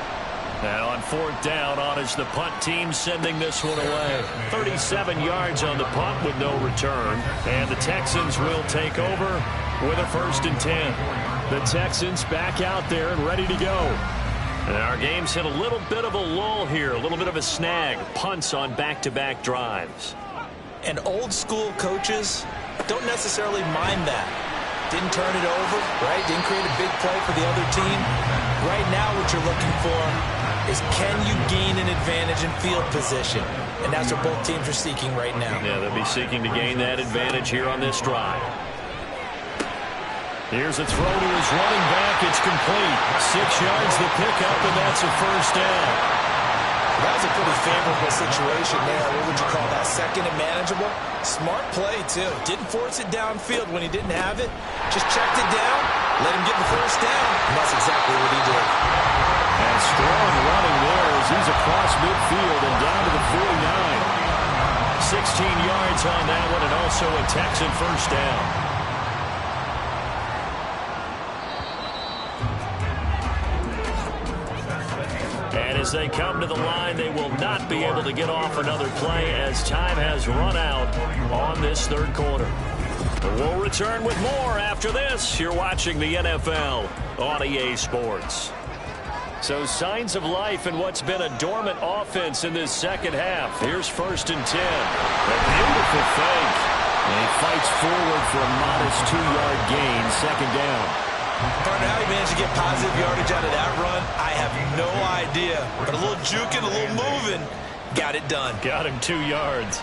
And on 4th down, on is the punt team sending this one away. 37 yards on the punt with no return. And the Texans will take over with a 1st and 10. The Texans back out there and ready to go. And our game's hit a little bit of a lull here, a little bit of a snag. Punts on back-to-back drives. And old school coaches don't necessarily mind that. Didn't turn it over, right? Didn't create a big play for the other team. Right now what you're looking for is, can you gain an advantage in field position? And that's what both teams are seeking right now. Yeah, they'll be seeking to gain that advantage here on this drive. Here's a throw to his running back. It's complete. 6 yards the pickup, and that's a 1st down. That was a pretty favorable situation there. What would you call that? 2nd and manageable? Smart play, too. Didn't force it downfield when he didn't have it. Just checked it down, let him get the 1st down, and that's exactly what he did. And strong running there as he's across midfield and down to the 49. 16 yards on that one, and also a Texan 1st down. And as they come to the line, they will not be able to get off another play as time has run out on this 3rd quarter. We'll return with more after this. You're watching the NFL on EA Sports. So signs of life in what's been a dormant offense in this 2nd half. Here's 1st and 10. A beautiful fake. And he fights forward for a modest 2-yard gain, 2nd down. Partner, how he managed to get positive yardage out of that run, I have no idea. But a little juking, a little moving, got it done. Got him 2 yards.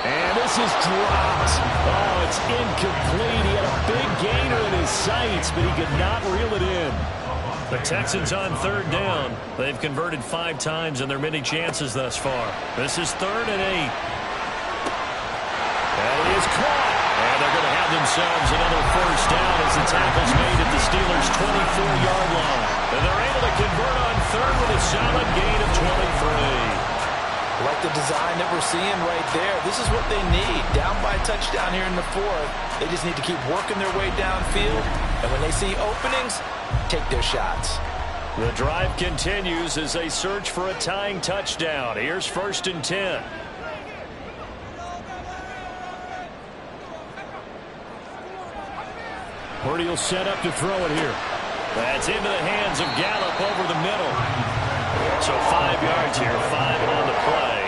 And this is dropped. Oh, it's incomplete. He had a big gainer in his sights, but he could not reel it in. The Texans on 3rd down. They've converted 5 times in their many chances thus far. This is 3rd and 8. That is caught. And they're going to have themselves another 1st down as the tackle's made at the Steelers' 24-yard line. And they're able to convert on 3rd with a solid gain of 23. Like the design that we're seeing right there. This is what they need. Down by a touchdown here in the 4th. They just need to keep working their way downfield. And when they see openings, take their shots. The drive continues as they search for a tying touchdown. Here's 1st and 10. Purdy will set up to throw it here. That's into the hands of Gallup over the middle. So 5 yards here, 5 on the play.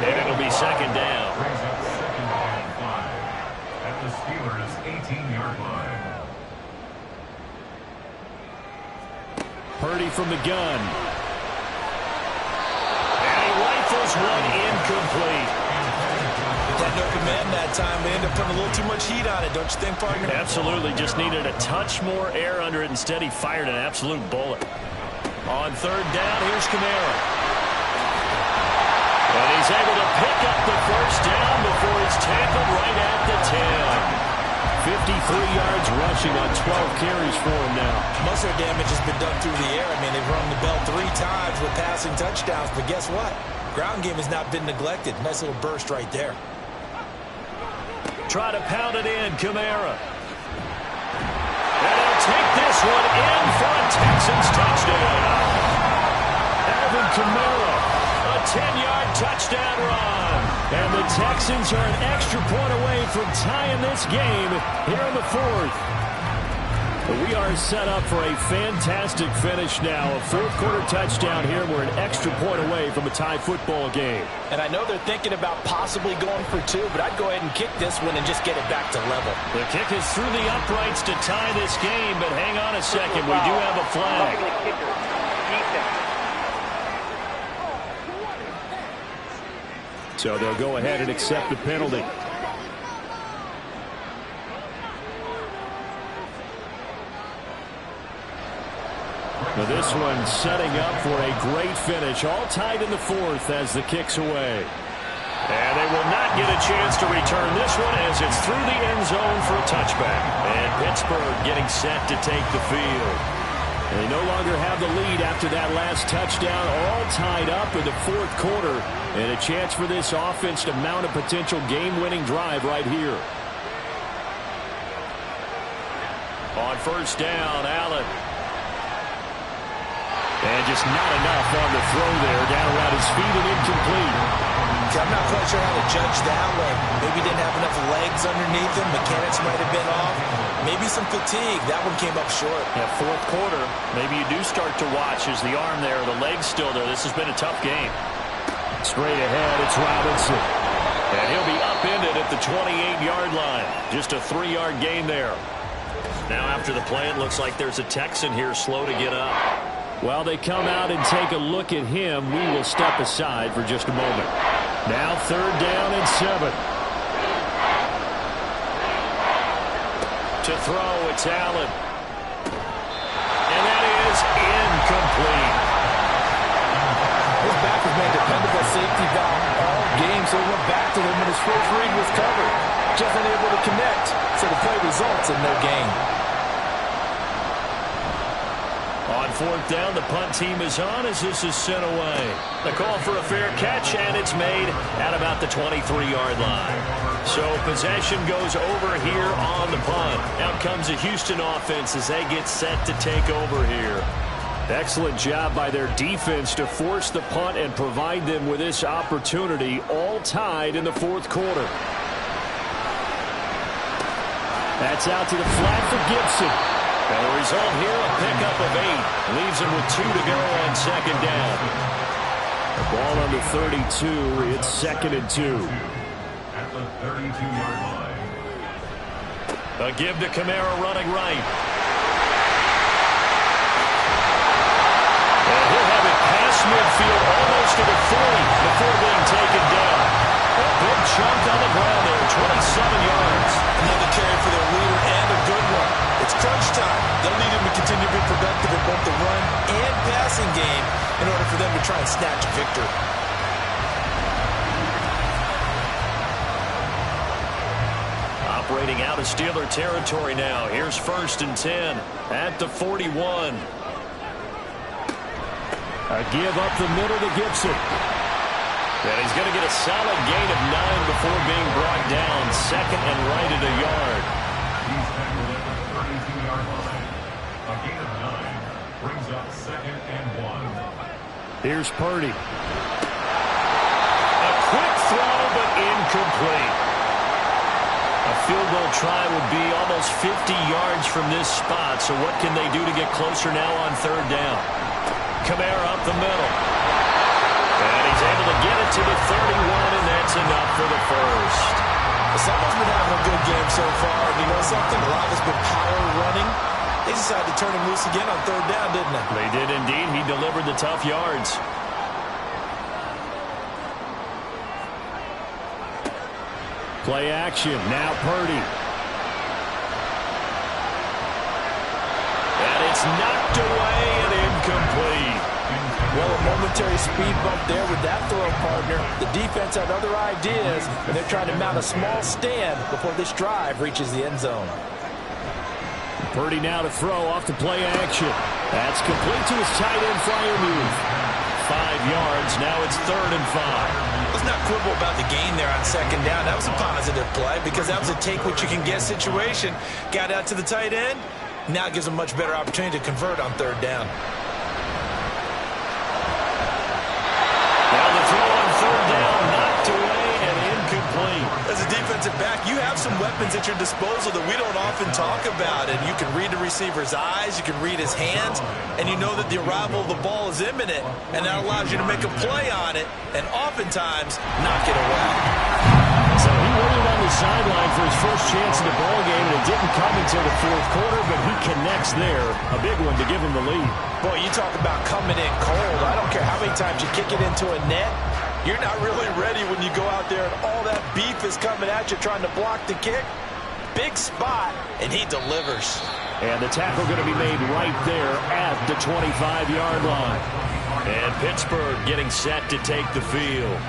And it'll be 2nd down. Brings up 2nd and 5 at the Steelers' 18-yard line. Purdy from the gun. And he rifles one incomplete. That open man that time, they end up putting a little too much heat on it, don't you think, partner? Absolutely, just needed a touch more air under it. Instead, he fired an absolute bullet. On 3rd down, here's Kamara. And he's able to pick up the 1st down before he's tackled right at the 10. 53 yards rushing on 12 carries for him now. Most of their damage has been done through the air. I mean, they've rung the bell 3 times with passing touchdowns, but guess what? Ground game has not been neglected. Nice little burst right there. Try to pound it in, Kamara. And he'll take this one in for a Texans touchdown. Alvin Kamara 10-yard touchdown run. And the Texans are an extra point away from tying this game here in the fourth. We are set up for a fantastic finish now. A fourth-quarter touchdown here. We're an extra point away from a tie football game. And I know they're thinking about possibly going for two, but I'd go ahead and kick this one and just get it back to level. The kick is through the uprights to tie this game, but hang on a second. We do have a flag. So they'll go ahead and accept the penalty. Now this one setting up for a great finish. All tied in the fourth as the kick's away. And they will not get a chance to return this one as it's through the end zone for a touchback. And Pittsburgh getting set to take the field. And they no longer have the lead after that last touchdown. All tied up in the fourth quarter. And a chance for this offense to mount a potential game-winning drive right here. On first down, Allen. And just not enough on the throw there. Down around his feet and incomplete. I'm not quite sure how to judge that one. Maybe didn't have enough legs underneath him. Mechanics might have been off. Maybe some fatigue. That one came up short. Yeah, fourth quarter, maybe you do start to watch as the arm there, the leg's still there. This has been a tough game. Straight ahead, it's Robinson. And he'll be upended at the 28-yard line. Just a 3-yard gain there. Now after the play, it looks like there's a Texan here slow to get up. While they come out and take a look at him, we will step aside for just a moment. Now third down and 7. To throw, it's Allen. And that is incomplete. His back has been a dependable safety valve all game, so he went back to him when his first read was covered. Just unable to connect, so the play results in no gain. On fourth down, the punt team is on as this is sent away. The call for a fair catch, and it's made at about the 23-yard line. So possession goes over here on the punt. Out comes the Houston offense as they get set to take over here. Excellent job by their defense to force the punt and provide them with this opportunity, all tied in the fourth quarter. That's out to the flat for Gibson. And the result here, a pickup of 8. Leaves him with 2 to go on second down. The ball under 32. It's 2nd and 2. At the 32-yard line. A give to Kamara running right. And he'll have it past midfield almost to the 40 before being taken down. A big chunk on the ground there, 27 yards. Another carry for their leader and a good one. It's crunch time. They'll need him to continue to be productive in both the run and passing game in order for them to try and snatch a victory. Operating out of Steeler territory now. Here's 1st and 10 at the 41. A give up the middle to Gibson. And he's going to get a solid gain of 9 before being brought down. 2nd and right at a yard. He's tackled at the 32-yard line. A gain of 9 brings up 2nd and 1. Here's Purdy. A quick throw, but incomplete. A field goal try would be almost 50 yards from this spot. So what can they do to get closer now on third down? Kamara up the middle. And he's able to get it to the 31, and that's enough for the first. Someone's been having a good game so far. And you know something? A lot of it's been power running. They decided to turn him loose again on third down, didn't they? They did indeed. He delivered the tough yards. Play action. Now Purdy. And it's knocked away and incomplete. Well, a momentary speed bump there with that throw partner. The defense had other ideas, and they're trying to mount a small stand before this drive reaches the end zone. Purdy now to throw off the play action. That's complete to his tight end flyer move. 5 yards. Now it's 3rd and 5. Let's not quibble about the gain there on second down. That was a positive play because that was a take-what-you-can-get situation. Got out to the tight end. Now gives a much better opportunity to convert on third down. Now the throw some weapons at your disposal that we don't often talk about. And you can read the receiver's eyes, you can read his hands, and you know that the arrival of the ball is imminent. And that allows you to make a play on it and oftentimes knock it away. So he waited on the sideline for his first chance in the ball game, and it didn't come until the fourth quarter, but he connects there. A big one to give him the lead. Boy, you talk about coming in cold. I don't care how many times you kick it into a net. You're not really ready when you go out there and all that beef is coming at you trying to block the kick. Big spot, and he delivers. And the tackle going to be made right there at the 25-yard line. And Pittsburgh getting set to take the field.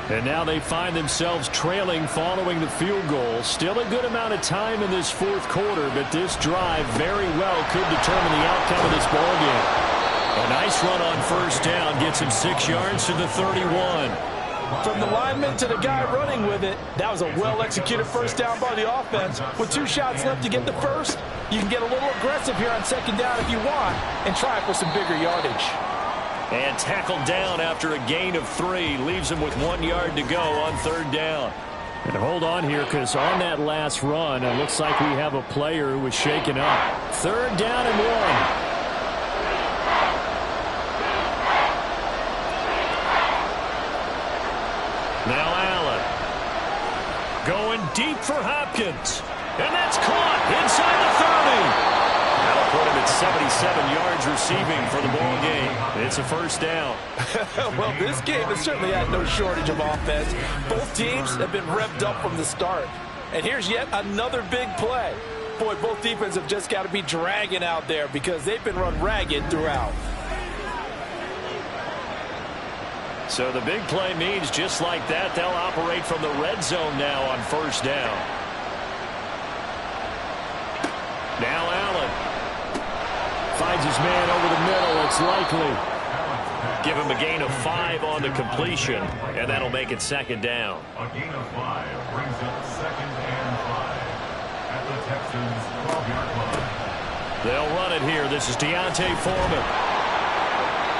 And now they find themselves trailing following the field goal. Still a good amount of time in this fourth quarter, but this drive very well could determine the outcome of this ball game. A nice run on first down gets him 6 yards to the 31. From the lineman to the guy running with it, that was a well-executed first down by the offense. With 2 shots left to get the first, you can get a little aggressive here on second down if you want and try for some bigger yardage. And tackled down after a gain of 3. Leaves him with 1 yard to go on third down. And hold on here, because on that last run, it looks like we have a player who was shaken up. Third down and 1. Now Allen. Going deep for Hopkins. And that's caught inside the 30. That'll put him at 77 yards receiving for the ball game. It's a first down. Well, this game has certainly had no shortage of offense. Both teams have been revved up from the start. And here's yet another big play. Boy, both defenses have just got to be dragging out there because they've been run ragged throughout. So the big play means just like that, they'll operate from the red zone now on first down. Now Allen. Finds his man over the middle. It's likely. Give him a gain of 5 on the completion, and that'll make it second down. A gain of 5 brings up second and 5 at the Texans 12-yard line. They'll run it here. This is Deontay Foreman.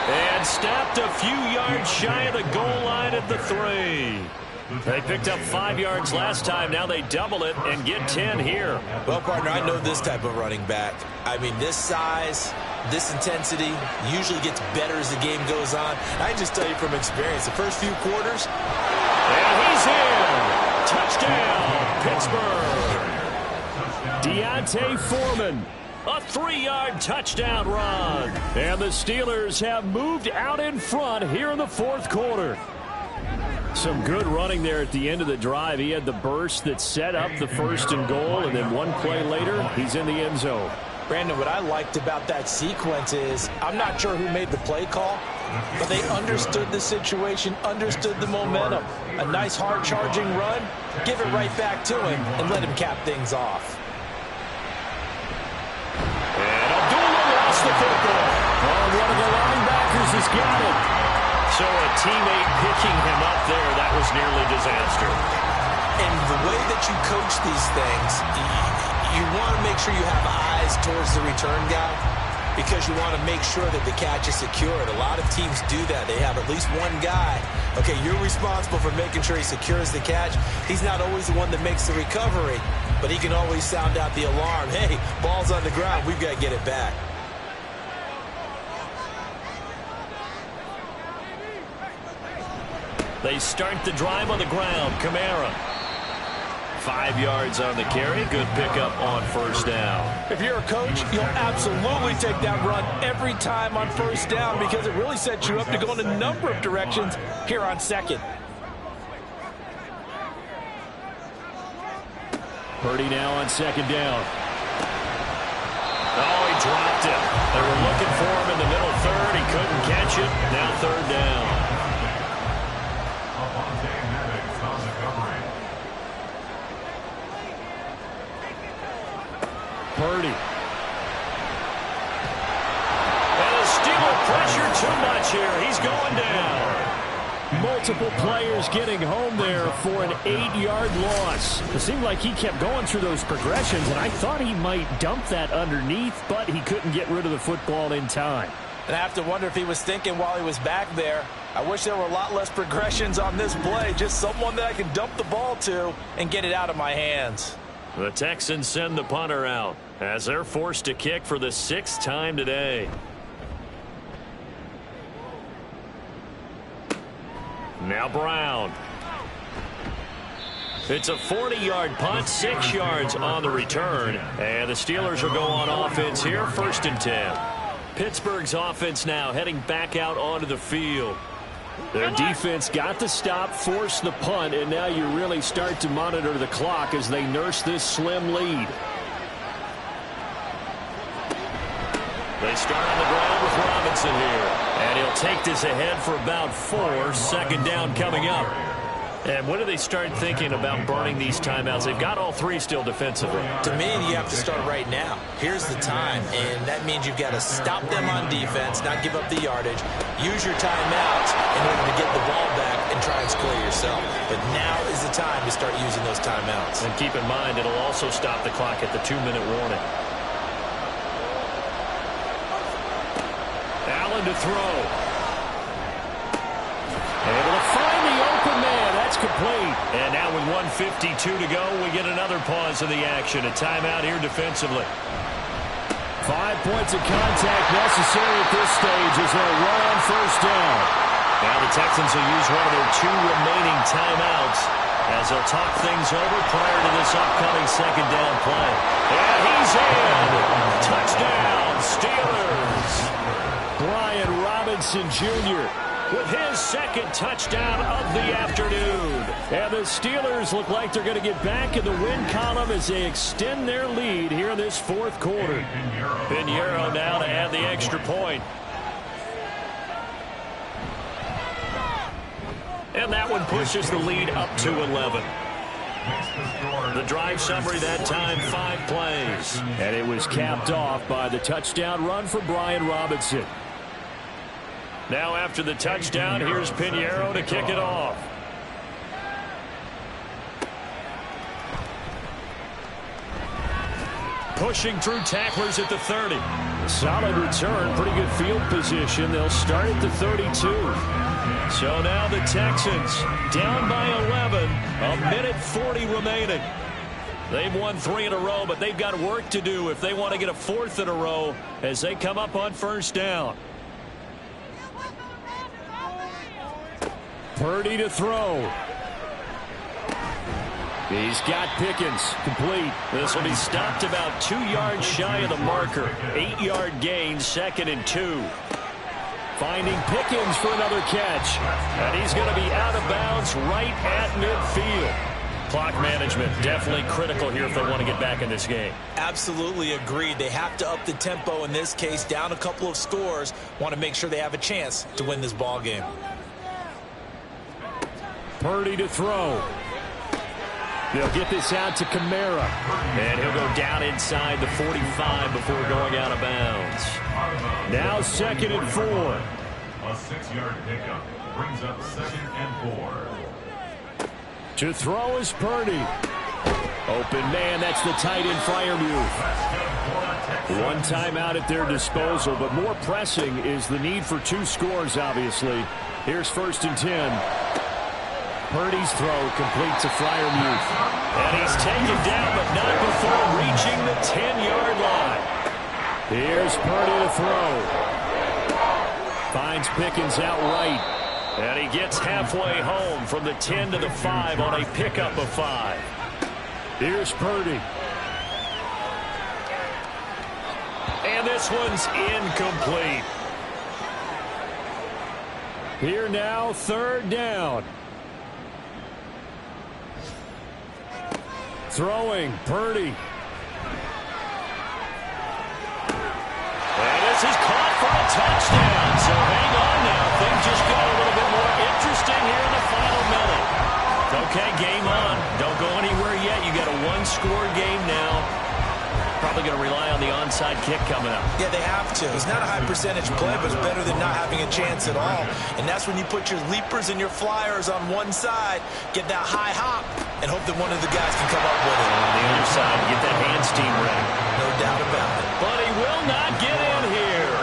And snapped a few yards shy of the goal line at the 3. They picked up 5 yards last time. Now they double it and get 10 here. Well, partner, I know this type of running back. I mean, this size, this intensity usually gets better as the game goes on. I can just tell you from experience, the first few quarters. And he's in. Touchdown, Pittsburgh. Deontay Foreman. A 3-yard touchdown run. And the Steelers have moved out in front here in the fourth quarter. Some good running there at the end of the drive. He had the burst that set up the first and goal, and then one play later, he's in the end zone. Brandon, what I liked about that sequence is I'm not sure who made the play call, but they understood the situation, understood the momentum. A nice hard-charging run, give it right back to him, and let him cap things off. The football. Oh, one of the linebackers has got it. So a teammate picking him up there, that was nearly disaster. And the way that you coach these things, you want to make sure you have eyes towards the return guy because you want to make sure that the catch is secured. A lot of teams do that. They have at least one guy. Okay, you're responsible for making sure he secures the catch. He's not always the one that makes the recovery, but he can always sound out the alarm. Hey, ball's on the ground. We've got to get it back. They start the drive on the ground. Kamara. 5 yards on the carry. Good pickup on first down. If you're a coach, you'll absolutely take that run every time on first down because it really sets you up to go in a number of directions here on second. Purdy now on second down. Oh, he dropped it. They were looking for him in the middle third. He couldn't catch it. Now third down. Purdy. And the Steeler pressure too much here. He's going down. Multiple players getting home there for an 8-yard loss. It seemed like he kept going through those progressions, and I thought he might dump that underneath, but he couldn't get rid of the football in time. And I have to wonder if he was thinking while he was back there, I wish there were a lot less progressions on this play. Just someone that I can dump the ball to and get it out of my hands. The Texans send the punter out as they're forced to kick for the 6th time today. Now Brown. It's a 40-yard punt, 6 yards on the return. And the Steelers will go on offense here, 1st and 10. Pittsburgh's offense now heading back out onto the field. Their defense got the stop, forced the punt, and now you really start to monitor the clock as they nurse this slim lead. They start on the ground with Robinson here. And he'll take this ahead for about 4. 2nd down coming up. And when do they start thinking about burning these timeouts? They've got all 3 still defensively. To me, you have to start right now. Here's the time, and that means you've got to stop them on defense, not give up the yardage, use your timeouts in order to get the ball back and try and score yourself. But now is the time to start using those timeouts. And keep in mind, it'll also stop the clock at the 2-minute warning. Allen to throw. Able to find the open man. That's complete. And now with 1:52 to go, we get another pause of the action. A timeout here defensively. 5 points of contact necessary at this stage as they'll run on 1st down. Now the Texans will use one of their 2 remaining timeouts as they'll talk things over prior to this upcoming 2nd down play. And he's in. Touchdown, Steelers. Brian Robinson Jr. with his 2nd touchdown of the afternoon. And the Steelers look like they're going to get back in the win column as they extend their lead here in this 4th quarter. Pinheiro now to add the extra point. And that one pushes the lead up to 11. The drive summary that time, 5 plays. And it was capped off by the touchdown run for Brian Robinson. Now after the touchdown, here's Pinheiro to kick it off. Pushing through tacklers at the 30. Solid return, pretty good field position. They'll start at the 32. So now the Texans down by 11. 1:40 remaining. They've won 3 in a row, but they've got work to do if they want to get a 4th in a row as they come up on 1st down. Purdy to throw. He's got Pickens complete. This will be stopped about 2 yards shy of the marker. 8-yard gain, 2nd and 2. Finding Pickens for another catch. And he's going to be out of bounds right at midfield. Clock management definitely critical here if they want to get back in this game. Absolutely agreed. They have to up the tempo in this case, down a couple of scores. Want to make sure they have a chance to win this ball game. Purdy to throw. They'll get this out to Kamara. And he'll go down inside the 45 before going out of bounds. Now 2nd and 4. A 6-yard pickup brings up 2nd and 4. To throw is Purdy. Open man, that's the tight end Freiermuth. 1 timeout at their disposal, but more pressing is the need for 2 scores, obviously. Here's 1st and 10. Purdy's throw complete to Freiermuth. And he's taken down, but not before reaching the 10-yard line. Here's Purdy to throw. Finds Pickens outright. And he gets halfway home from the 10 to the 5 on a pickup of 5. Here's Purdy. And this one's incomplete. Here now, 3rd down. Throwing, Purdy. And this is caught for a touchdown. So hang on now. Things just got a little bit more interesting here in the final minute. Okay, game on. Don't go anywhere yet. You got a 1-score game now. Probably going to rely on the onside kick coming up. Yeah, they have to. It's not a high percentage play, but it's better than not having a chance at all. And that's when you put your leapers and your flyers on one side, get that high hop, and hope that one of the guys can come up with it. On the other side, get that hands team ready. No doubt about it. But he will not get in here.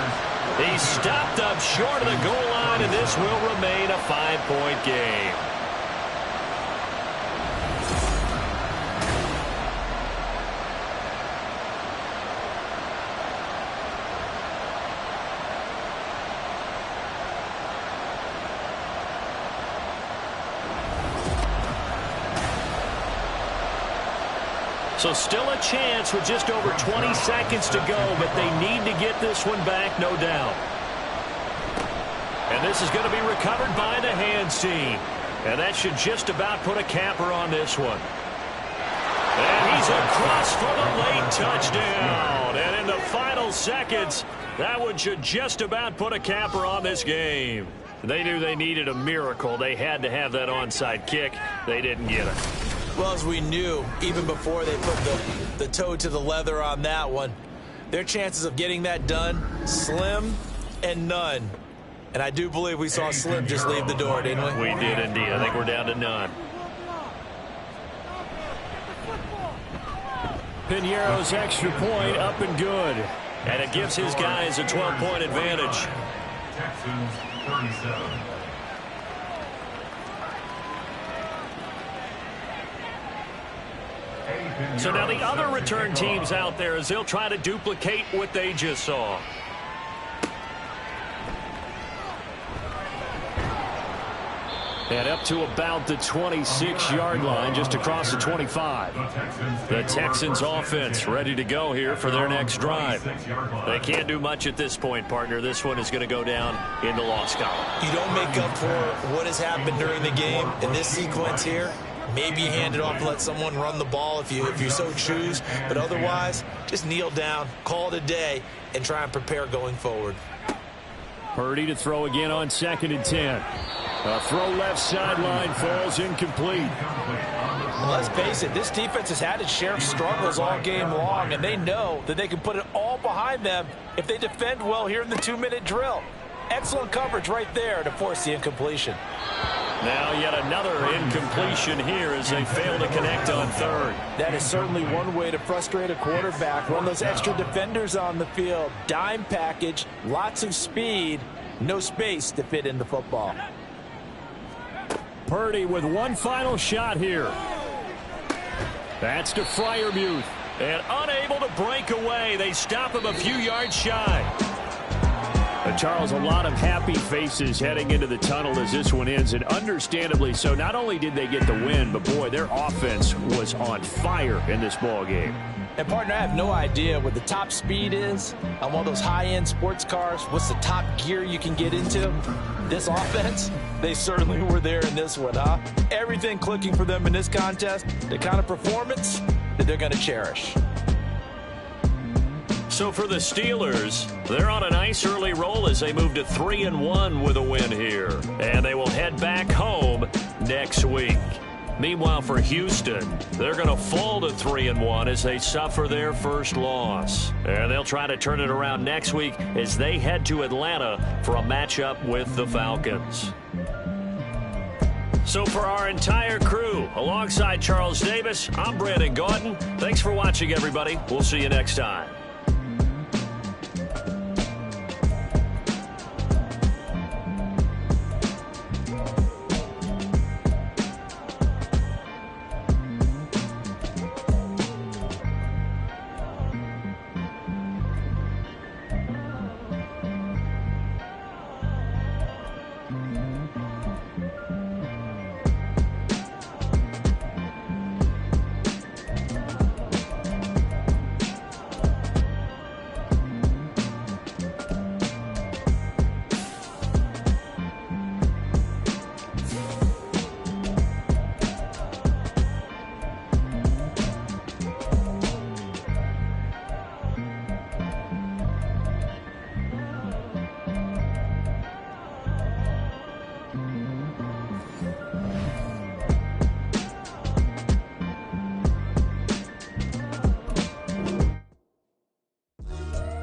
He's stopped up short of the goal line, and this will remain a 5-point game. So still a chance with just over 20 seconds to go, but they need to get this one back, no doubt. And this is going to be recovered by the hands team. And that should just about put a capper on this one. And he's across for the late touchdown. And in the final seconds, that one should just about put a capper on this game. They knew they needed a miracle. They had to have that onside kick. They didn't get it. Well, as we knew, even before they put the toe to the leather on that one, their chances of getting that done, slim and none. And I do believe we saw Slim just leave the door, didn't we? We did indeed. I think we're down to none. Piñeiro's extra point up and good. And it gives his guys a 12-point advantage. Texans 37. So now the other return teams out there as they'll try to duplicate what they just saw. And up to about the 26-yard line, just across the 25. The Texans offense ready to go here for their next drive. They can't do much at this point, partner. This one is going to go down in the loss column. You don't make up for what has happened during the game in this sequence here. Maybe you hand it off and let someone run the ball if you so choose. But otherwise, just kneel down, call it a day, and try and prepare going forward. Purdy to throw again on 2nd and 10. A throw left sideline falls incomplete. Well, let's face it, this defense has had its share of struggles all game long, and they know that they can put it all behind them if they defend well here in the 2-minute drill. Excellent coverage right there to force the incompletion. Now yet another incompletion here as they fail to connect on 3rd. That is certainly one way to frustrate a quarterback. Run those extra defenders on the field. Dime package, lots of speed, no space to fit in the football. Purdy with one final shot here. That's to Freiermuth. And unable to break away. They stop him a few yards shy. Charles, a lot of happy faces heading into the tunnel as this one ends, and understandably so. Not only did they get the win, but boy, their offense was on fire in this ball game. And partner, I have no idea what the top speed is on one of those high-end sports cars. What's the top gear you can get into? This offense, they certainly were there in this one, huh? Everything clicking for them in this contest, the kind of performance that they're going to cherish. So for the Steelers, they're on a nice early roll as they move to 3-1 with a win here. And they will head back home next week. Meanwhile, for Houston, they're going to fall to 3-1 as they suffer their first loss. And they'll try to turn it around next week as they head to Atlanta for a matchup with the Falcons. So for our entire crew, alongside Charles Davis, I'm Brandon Gaudin. Thanks for watching, everybody. We'll see you next time.